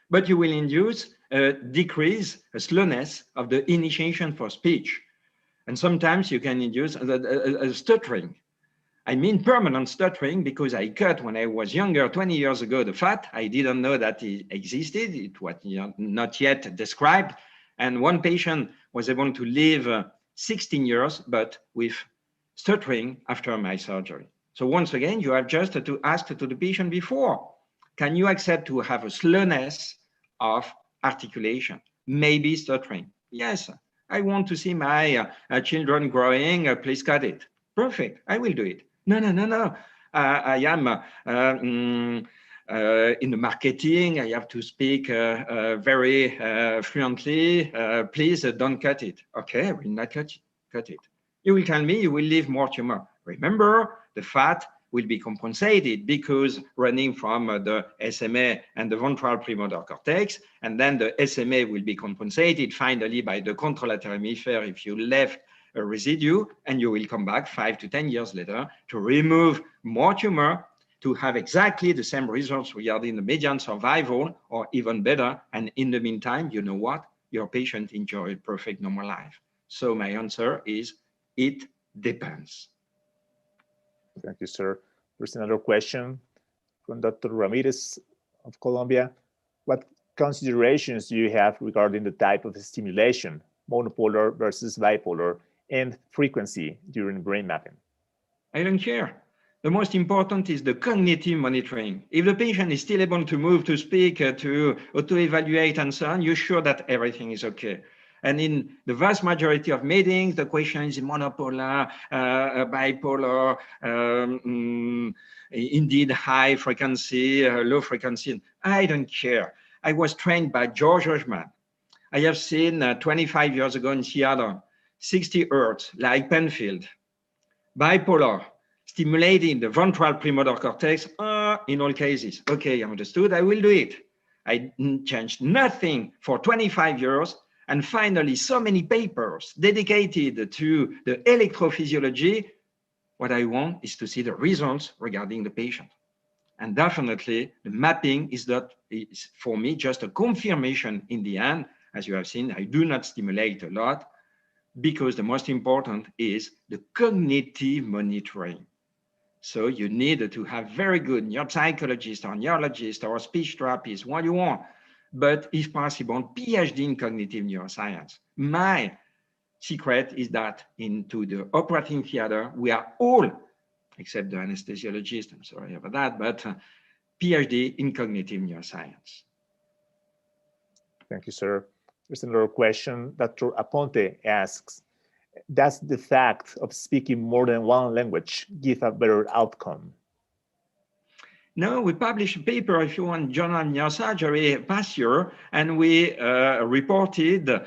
but you will induce a decrease, a slowness of the initiation for speech. And sometimes you can induce a stuttering. I mean permanent stuttering, because I cut when I was younger, 20 years ago, the fat. I didn't know that it existed. It was not yet described. And one patient was able to live 16 years, but with stuttering after my surgery. So once again, you have just to ask to the patient before, can you accept to have a slowness of articulation? Maybe stuttering. Yes, I want to see my children growing, please cut it. Perfect, I will do it. No. I am in the marketing, I have to speak very fluently. Please don't cut it. Okay, I will not cut it. You will tell me you will leave more tumor. Remember, the fat will be compensated because running from the SMA and the ventral premotor cortex, and then the SMA will be compensated finally by the contralateral hemisphere if you left a residue, and you will come back 5 to 10 years later to remove more tumor to have exactly the same results regarding the median survival, or even better. And in the meantime, you know what? Your patient enjoyed perfect normal life. So my answer is, it depends. Thank you, sir. There's another question from Dr. Ramirez of Colombia. What considerations do you have regarding the type of stimulation, monopolar versus bipolar, and frequency during brain mapping? I don't care. The most important is the cognitive monitoring. If the patient is still able to move, to speak, to auto-evaluate and so on, you're sure that everything is okay. And in the vast majority of meetings, the question is monopolar, bipolar, indeed high frequency, low frequency. I don't care. I was trained by George Hirschman. I have seen 25 years ago in Seattle, 60 hertz, like Penfield. Bipolar, stimulating the ventral premotor cortex in all cases. Okay, understood, I will do it. I changed nothing for 25 years. And finally, so many papers dedicated to the electrophysiology. What I want is to see the results regarding the patient. And definitely the mapping is for me just a confirmation in the end. As you have seen, I do not stimulate a lot, because the most important is the cognitive monitoring. So you need to have very good neuropsychologist or neurologist or speech therapist, what you want, but if possible, PhD in cognitive neuroscience. My secret is that into the operating theater, we are all, except the anesthesiologist, I'm sorry about that, but PhD in cognitive neuroscience. Thank you, sir. There's another question. Dr. Aponte asks, does the fact of speaking more than one language give a better outcome? No, we published a paper, if you want, Journal of Neurosurgery past year, and we reported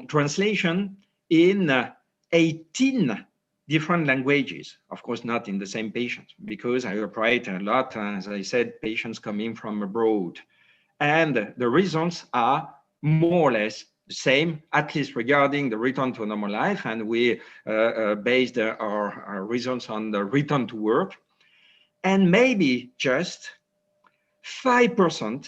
translation in 18 different languages, of course, not in the same patient, because I operate a lot, as I said, patients coming from abroad. And the results are more or less the same, at least regarding the return to normal life. And we based our results on the return to work. And maybe just 5%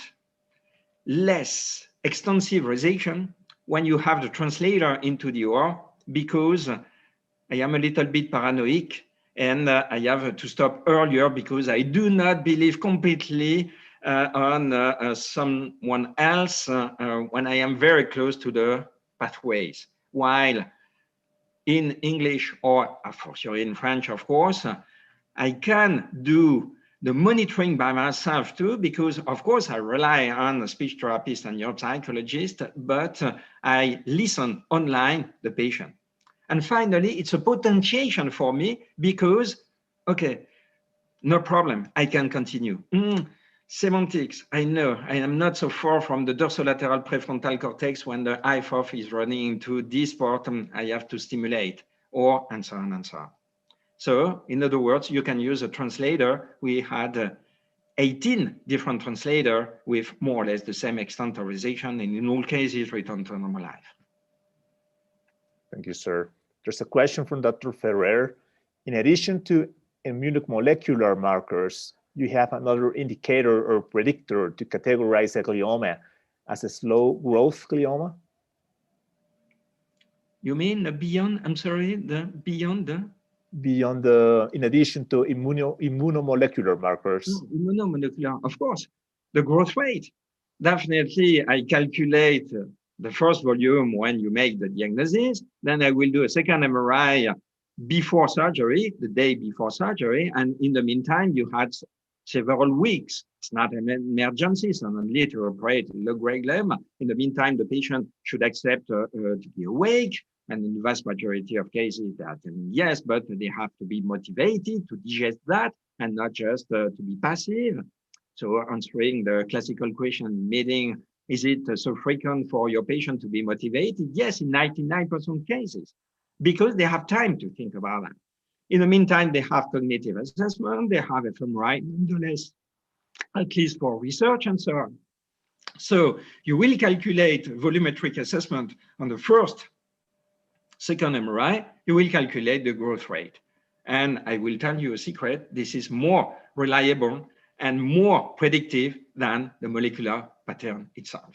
less extensive resection when you have the translator into the OR, because I am a little bit paranoid and I have to stop earlier because I do not believe completely on someone else when I am very close to the pathways. While in English, or for sure in French, of course, I can do the monitoring by myself too, because of course I rely on a speech therapist and neuropsychologist, but I listen online the patient. And finally, it's a potentiation for me because, okay, no problem, I can continue. Semantics, I know, I am not so far from the dorsolateral prefrontal cortex when the I4 is running into this part, I have to stimulate, or and so on and so on. So, in other words, you can use a translator. We had 18 different translators with more or less the same extent of resection, and in all cases, return to normal life. Thank you, sir. There's a question from Dr. Ferrer. In addition to immunomolecular markers, you have another indicator or predictor to categorize a glioma as a slow growth glioma? You mean beyond, I'm sorry, beyond the, in addition to immunomolecular markers? No, immunomolecular, of course. The growth rate. Definitely, I calculate the first volume when you make the diagnosis. Then I will do a second MRI before surgery, the day before surgery. And in the meantime, you had several weeks. It's not an emergency, it's only to operate low-grade glioma. In the meantime, the patient should accept to be awake. And in the vast majority of cases, they are telling yes, but they have to be motivated to digest that and not just to be passive. So answering the classical question, meaning, is it so frequent for your patient to be motivated? Yes, in 99% of cases, because they have time to think about that. In the meantime, they have cognitive assessment, they have fMRI, nonetheless, at least for research and so on. So you will calculate volumetric assessment on the first, second MRI, you will calculate the growth rate. And I will tell you a secret, this is more reliable and more predictive than the molecular pattern itself.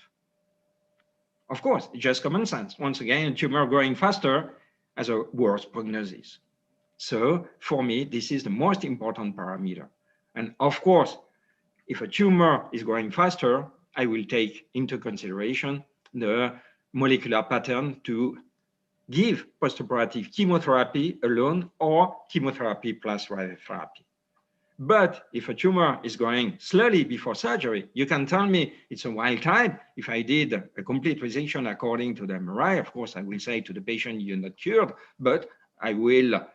Of course, it's just common sense. Once again, a tumor growing faster has a worse prognosis. So for me, this is the most important parameter. And of course, if a tumor is growing faster, I will take into consideration the molecular pattern to give postoperative chemotherapy alone or chemotherapy plus radiotherapy. But if a tumor is growing slowly before surgery, you can tell me it's a wild type. If I did a complete resection according to the MRI, of course, I will say to the patient, you're not cured, but I will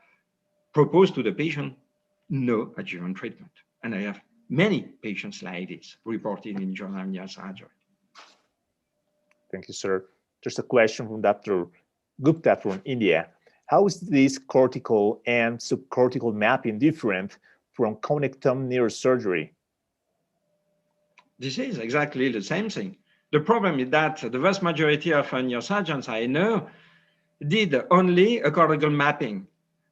propose to the patient no adjuvant treatment. And I have many patients like this reported in journal neurosurgery. Thank you, sir. There's a question from Dr. Gupta from India. How is this cortical and subcortical mapping different from connectum neurosurgery? This is exactly the same thing. The problem is that the vast majority of neurosurgeons I know did only a cortical mapping.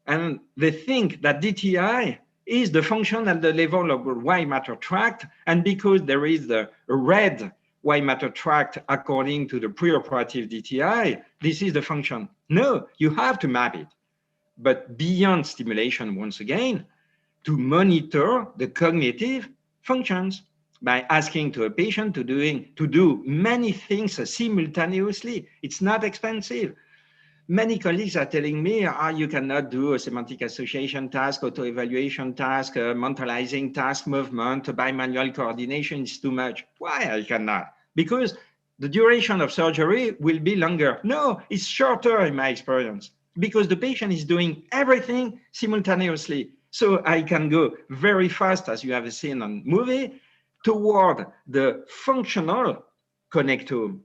And they think that DTI is the function at the level of the white matter tract. And because there is the red white matter tract according to the preoperative DTI, this is the function. No, you have to map it. But beyond stimulation, once again, to monitor the cognitive functions by asking to a patient to do many things simultaneously. It's not expensive. Many colleagues are telling me, you cannot do a semantic association task, auto-evaluation task, mentalizing task, movement, bimanual coordination is too much. Why I cannot? Because the duration of surgery will be longer. No, it's shorter in my experience, because the patient is doing everything simultaneously. So I can go very fast, as you have seen on movie, toward the functional connectome.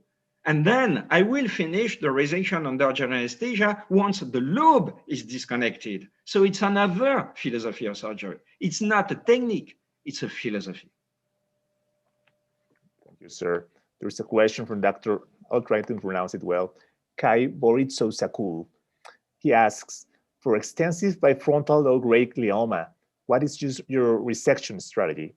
And then I will finish the resection under general anesthesia once the lobe is disconnected. So it's another philosophy of surgery. It's not a technique, it's a philosophy. Thank you, sir. There's a question from Dr. I'll try to pronounce it well, Kai Boritso-Sakul. He asks, for extensive bifrontal low-grade glioma, what is your resection strategy?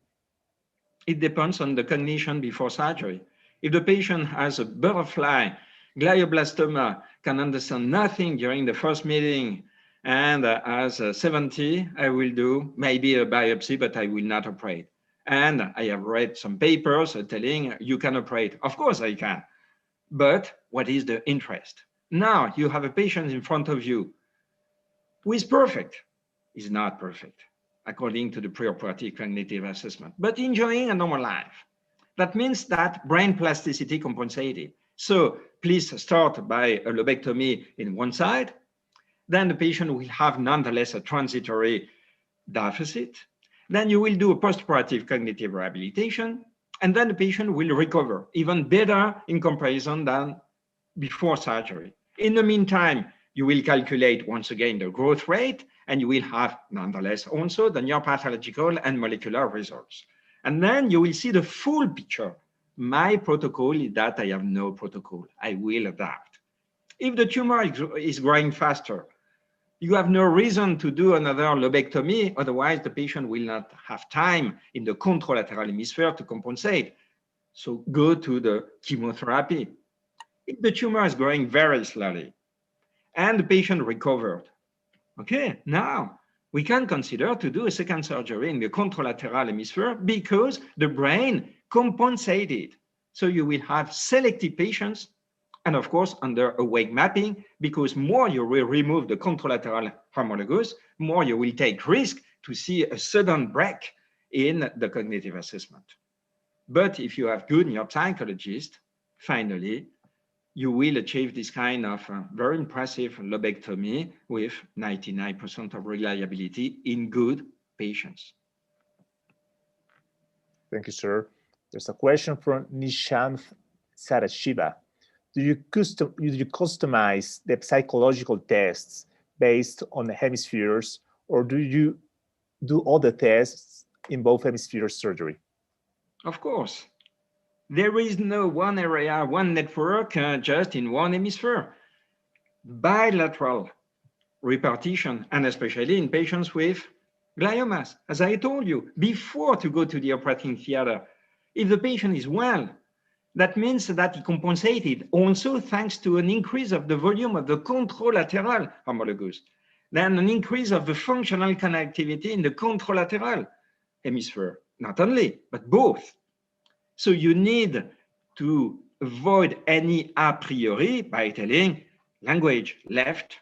It depends on the cognition before surgery. If the patient has a butterfly glioblastoma, can understand nothing during the first meeting, and as 70, I will do maybe a biopsy, but I will not operate. And I have read some papers telling you can operate. Of course I can, but what is the interest? Now you have a patient in front of you who is perfect, is not perfect, according to the preoperative cognitive assessment, but enjoying a normal life. That means that brain plasticity compensated. So please start by a lobectomy in one side. Then the patient will have nonetheless a transitory deficit. Then you will do a postoperative cognitive rehabilitation. And then the patient will recover even better in comparison than before surgery. In the meantime, you will calculate once again the growth rate, and you will have nonetheless also the neuropathological and molecular results. And then you will see the full picture. My protocol is that I have no protocol. I will adapt. If the tumor is growing faster, you have no reason to do another lobectomy. Otherwise, the patient will not have time in the contralateral hemisphere to compensate. So go to the chemotherapy. If the tumor is growing very slowly and the patient recovered, okay, now we can consider to do a second surgery in the contralateral hemisphere because the brain compensated. So you will have selected patients, and of course under awake mapping, because more you will remove the contralateral homologous, more you will take risk to see a sudden break in the cognitive assessment. But if you have good neuropsychologist, finally, you will achieve this kind of very impressive lobectomy with 99% of reliability in good patients. Thank you, sir. There's a question from Nishanth Sarashiva. Do you customize the psychological tests based on the hemispheres, or do you do all the tests in both hemispheres surgery? Of course. There is no one area, one network just in one hemisphere. Bilateral repartition, and especially in patients with gliomas. As I told you, before to go to the operating theater, if the patient is well, that means that he compensated also thanks to an increase of the volume of the contralateral homologous, then an increase of the functional connectivity in the contralateral hemisphere, not only, but both. So you need to avoid any a priori by telling language left,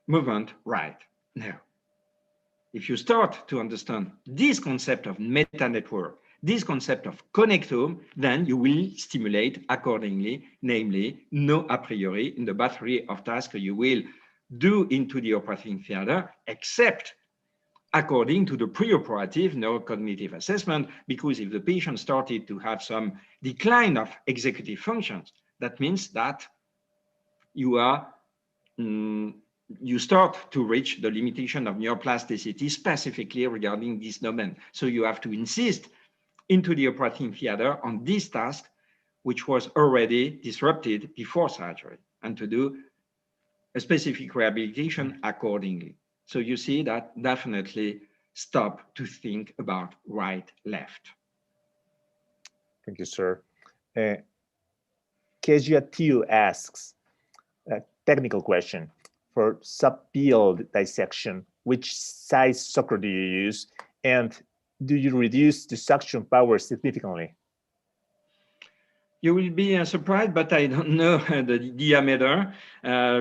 movement right. Now, if you start to understand this concept of meta-network, this concept of connectome, then you will stimulate accordingly, namely no a priori in the battery of tasks you will do into the operating theater, except according to the preoperative neurocognitive assessment, because if the patient started to have some decline of executive functions, that means that you start to reach the limitation of neuroplasticity specifically regarding this domain. So you have to insist into the operating theater on this task, which was already disrupted before surgery, and to do a specific rehabilitation accordingly. So you see that definitely stop to think about right, left. Thank you, sir. Kezia Thiel asks, a technical question. For subpial dissection, which size sucker do you use? And do you reduce the suction power significantly? You will be surprised, but I don't know the diameter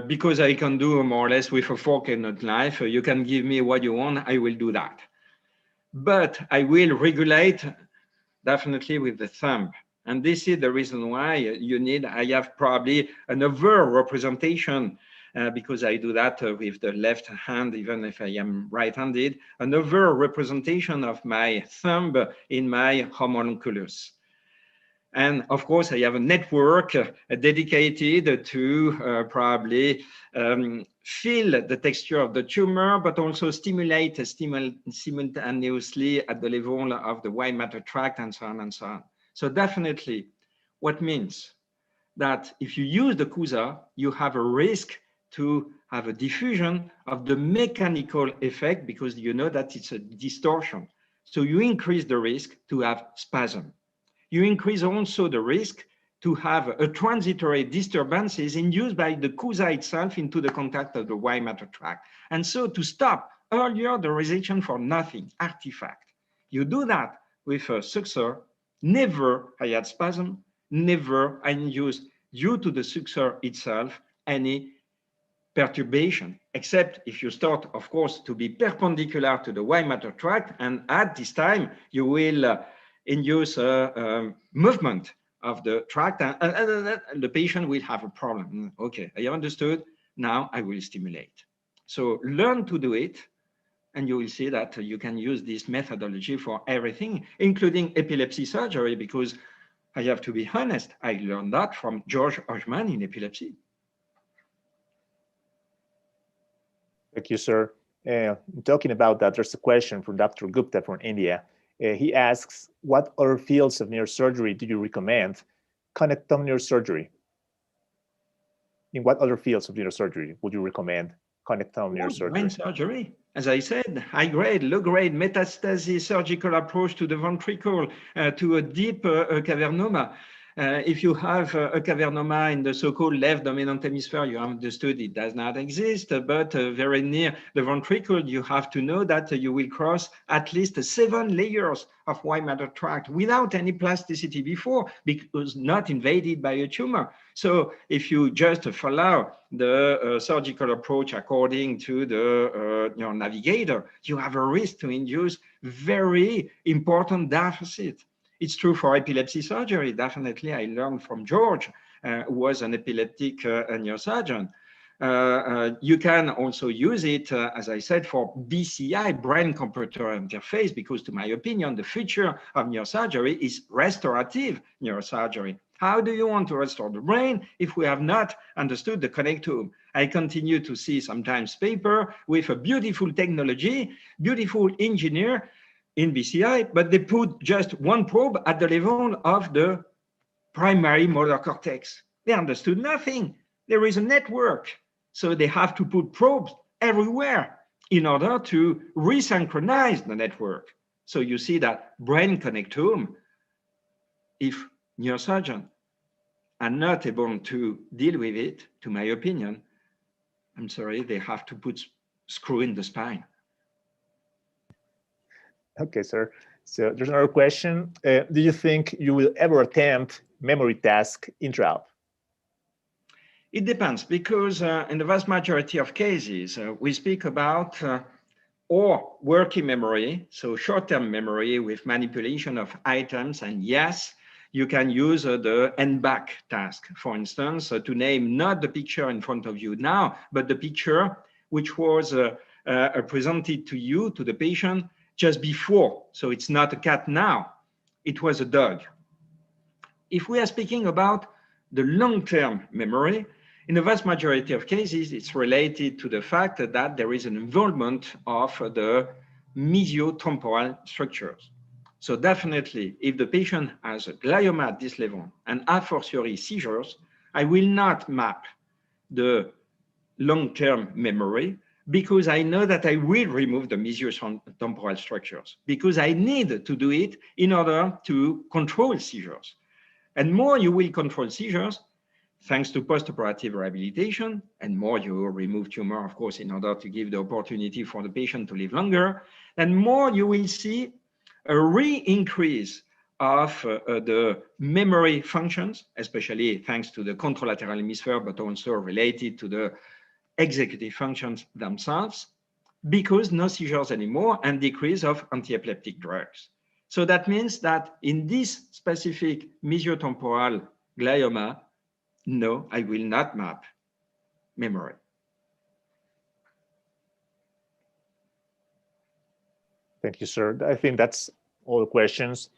because I can do more or less with a fork and a knife. You can give me what you want, I will do that. But I will regulate definitely with the thumb. And this is the reason why you need, I have probably an over representation because I do that with the left hand, even if I am right-handed, an over representation of my thumb in my homunculus. And of course, I have a network dedicated to probably feel the texture of the tumor, but also stimulate simultaneously at the level of the white matter tract and so on and so on. So definitely, what means that if you use the CUSA, you have a risk to have a diffusion of the mechanical effect because you know that it's a distortion. So you increase the risk to have spasm. You increase also the risk to have a transitory disturbances induced by the CUSA itself into the contact of the white matter tract. And so to stop earlier the resection for nothing, artifact. You do that with a successor, never I had spasm, never I induced due to the successor itself any perturbation, except if you start, of course, to be perpendicular to the white matter tract, and at this time you will induce a movement of the tract, and the patient will have a problem. Okay, I understood. Now I will stimulate. So learn to do it, and you will see that you can use this methodology for everything, including epilepsy surgery, because I have to be honest, I learned that from George Hodgman in epilepsy. Thank you, sir. Talking about that, there's a question from Dr. Gupta from India. He asks, what other fields of neurosurgery do you recommend? Connectome neurosurgery. In what other fields of neurosurgery would you recommend connectome neurosurgery? Brain surgery, as I said, high grade, low grade metastasis surgical approach to the ventricle, to a deep cavernoma. If you have a cavernoma in the so-called left dominant hemisphere, you understood it does not exist, but very near the ventricle, you have to know that you will cross at least 7 layers of white matter tract without any plasticity before, because not invaded by a tumor. So if you just follow the surgical approach according to the your navigator, you have a risk to induce very important deficit. It's true for epilepsy surgery. Definitely, I learned from George, who was an epileptic neurosurgeon. You can also use it, as I said, for BCI, brain-computer interface, because to my opinion, the future of neurosurgery is restorative neurosurgery. How do you want to restore the brain if we have not understood the connectome? I continue to see sometimes paper with a beautiful technology, beautiful engineer, in BCI, but they put just one probe at the level of the primary motor cortex. They understood nothing. There is a network. So they have to put probes everywhere in order to resynchronize the network. So you see that brain connectome, if neurosurgeons are not able to deal with it, to my opinion, I'm sorry, they have to put screw in the spine. Okay, sir. So there's another question. Do you think you will ever attempt memory task intra-op? It depends, because in the vast majority of cases, we speak about or working memory, so short-term memory with manipulation of items. And yes, you can use the end-back task, for instance, to name not the picture in front of you now, but the picture which was presented to you, to the patient, just before. So it's not a cat now, it was a dog. If we are speaking about the long-term memory, in the vast majority of cases, it's related to the fact that there is an involvement of the mesiotemporal structures. So definitely, if the patient has a glioma at this level and a fortiori seizures, I will not map the long-term memory, because I know that I will remove the mesiotemporal structures, because I need to do it in order to control seizures. And more you will control seizures, thanks to postoperative rehabilitation, and more you will remove tumor, of course, in order to give the opportunity for the patient to live longer, and more you will see a re-increase of the memory functions, especially thanks to the contralateral hemisphere, but also related to the executive functions themselves, because no seizures anymore and decrease of anti-epileptic drugs. So that means that in this specific mesiotemporal glioma, no, I will not map memory. Thank you, sir. I think that's all the questions.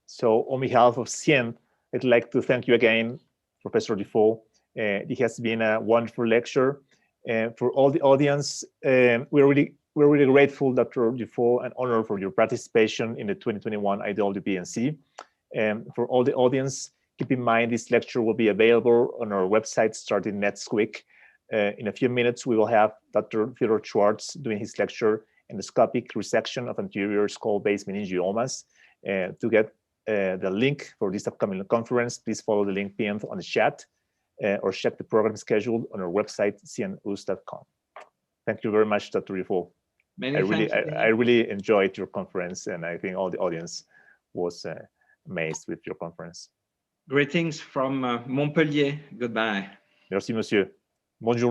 So on behalf of CIEM, I'd like to thank you again, Professor Dufault. It has been a wonderful lecture. For all the audience, we're really grateful, Dr. Dufault, and honored for your participation in the 2021 IWBNC. For all the audience, keep in mind this lecture will be available on our website starting next week. In a few minutes, we will have Dr. Theodore Schwartz doing his lecture, Endoscopic Resection of Anterior Skull-Based Meningiomas. To get the link for this upcoming conference, please follow the link pinned on the chat or check the program schedule on our website, cnus.com. Thank you very much, Dr. Dufault. I really enjoyed your conference, and I think all the audience was amazed with your conference. Greetings from Montpellier. Goodbye. Merci, monsieur. Bonjour.